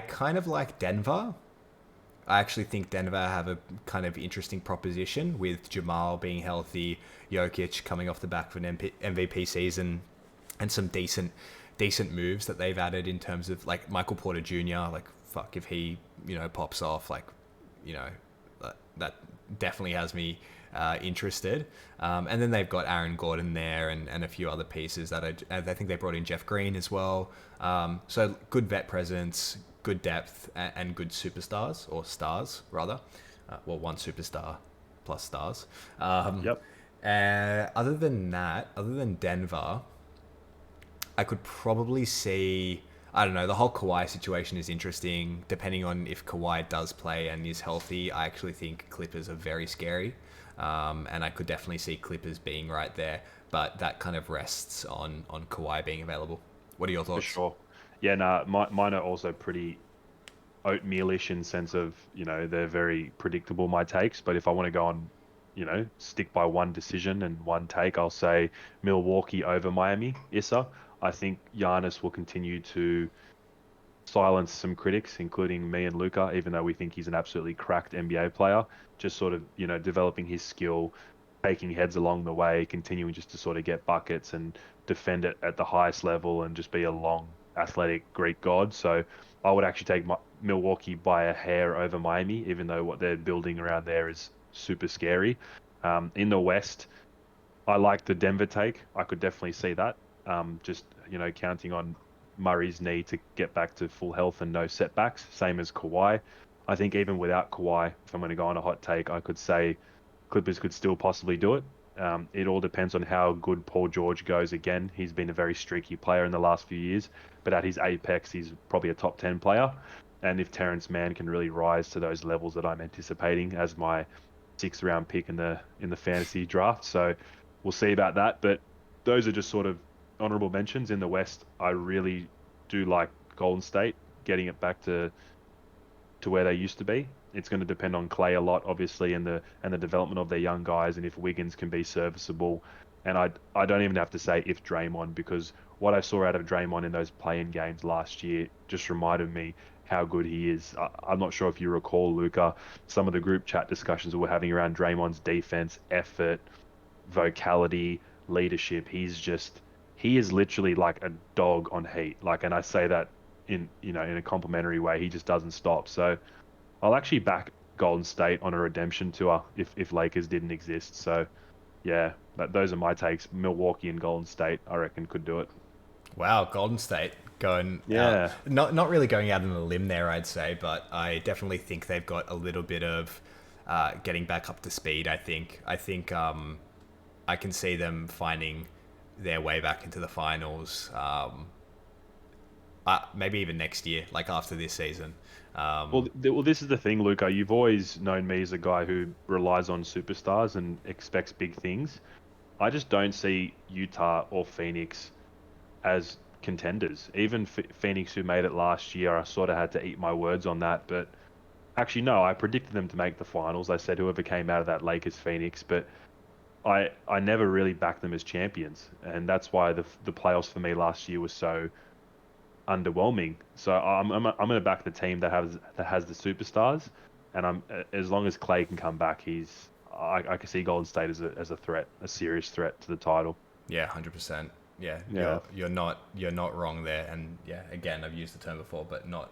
kind of like Denver. I actually think Denver have a kind of interesting proposition with Jamal being healthy, Jokic coming off the back of an MVP season, and some decent moves that they've added in terms of like Michael Porter Jr. Like, fuck, if he pops off, like, that definitely has me interested. And then they've got Aaron Gordon there and a few other pieces that I think they brought in Jeff Green as well. So good vet presence, good depth, and good superstars, or stars rather. One superstar plus stars. Yep. Other than that, other than Denver, I could probably see. I don't know. The whole Kawhi situation is interesting. Depending on if Kawhi does play and is healthy, I actually think Clippers are very scary, and I could definitely see Clippers being right there. But that kind of rests on Kawhi being available. What are your For thoughts? sure. Yeah, no, mine are also pretty oatmealish in sense of, they're very predictable, my takes. But if I want to go on, stick by one decision and one take, I'll say Milwaukee over Miami. Issa. I think Giannis will continue to silence some critics, including me and Luca, even though we think he's an absolutely cracked NBA player. Just sort of, developing his skill, taking heads along the way, continuing just to sort of get buckets and defend it at the highest level and just be a long, athletic Greek god. So I would actually take Milwaukee by a hair over Miami, even though what they're building around there is super scary. In the West, I like the Denver take. I could definitely see that. Just, counting on Murray's knee to get back to full health and no setbacks, same as Kawhi. I think even without Kawhi, if I'm going to go on a hot take, I could say Clippers could still possibly do it. It all depends on how good Paul George goes again. He's been a very streaky player in the last few years, but at his apex, he's probably a top 10 player. And if Terrence Mann can really rise to those levels that I'm anticipating as my 6th round pick in the fantasy draft. So we'll see about that. But those are just sort of honorable mentions. In the West, I really do like Golden State getting it back to where they used to be. It's going to depend on Clay a lot, obviously, and the development of their young guys, and if Wiggins can be serviceable. And I don't even have to say if Draymond, because what I saw out of Draymond in those play-in games last year just reminded me how good he is. I'm not sure if you recall, Luca, some of the group chat discussions we were having around Draymond's defense, effort, vocality, leadership. He is literally like a dog on heat. And I say that in a complimentary way. He just doesn't stop. So I'll actually back Golden State on a redemption tour if Lakers didn't exist. So yeah, those are my takes. Milwaukee and Golden State, I reckon, could do it. Wow, Golden State going out. Yeah. Not really going out on a limb there, I'd say, but I definitely think they've got a little bit of getting back up to speed. I think I can see them finding their way back into the finals. Maybe even next year, like after this season. Well, this is the thing, Luca. You've always known me as a guy who relies on superstars and expects big things. I just don't see Utah or Phoenix as contenders. Even Phoenix, who made it last year, I sort of had to eat my words on that. But actually, no, I predicted them to make the finals. I said whoever came out of that Lakers Phoenix, but I never really backed them as champions, and that's why the playoffs for me last year was so underwhelming. So I'm going to back the team that has the superstars, and as long as Clay can come back, I can see Golden State as a threat, a serious threat to the title. Yeah, 100%. Yeah, Yeah. you're not wrong there, and yeah, again, I've used the term before, but not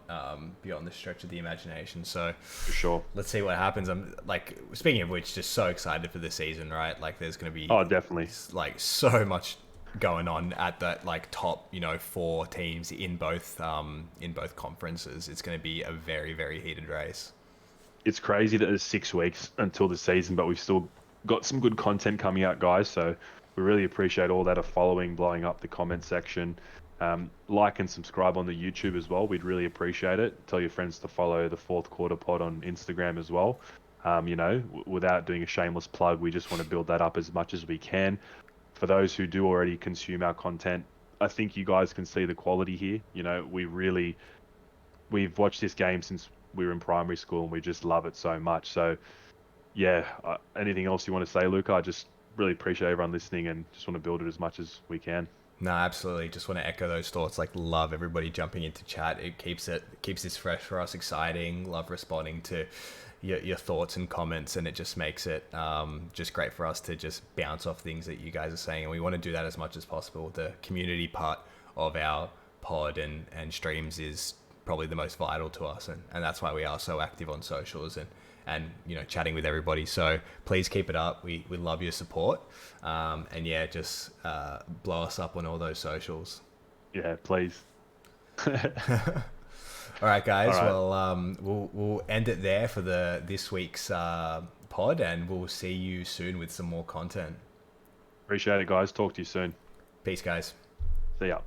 beyond the stretch of the imagination. So For sure. let's see what happens. I'm like, speaking of which, just so excited for the season, right? Like, there's going to be Oh, definitely. like so much going on at that like top 4 teams in both conferences. It's going to be a very, very heated race. It's crazy that there's 6 weeks until the season, but we've still got some good content coming out, guys. So we really appreciate all that are following, blowing up the comment section. Like and subscribe on the YouTube as well. We'd really appreciate it. Tell your friends to follow the Fourth Quarter Pod on Instagram as well. Without doing a shameless plug, we just want to build that up as much as we can. For those who do already consume our content, I think you guys can see the quality here. We've watched this game since we were in primary school, and we just love it so much. So yeah, anything else you want to say, Luca? I just really appreciate everyone listening and just want to build it as much as we can. No, absolutely. Just want to echo those thoughts. Like, love everybody jumping into chat. It keeps this fresh for us, exciting. Love responding to your thoughts and comments, and it just makes it just great for us to just bounce off things that you guys are saying. And we want to do that as much as possible. The community part of our pod and streams is probably the most vital to us, and that's why we are so active on socials and chatting with everybody. So please keep it up. We love your support, and yeah, just blow us up on all those socials. Yeah, please. All right, guys. All right. Well, we'll end it there for this week's pod, and we'll see you soon with some more content. Appreciate it, guys. Talk to you soon. Peace, guys. See ya.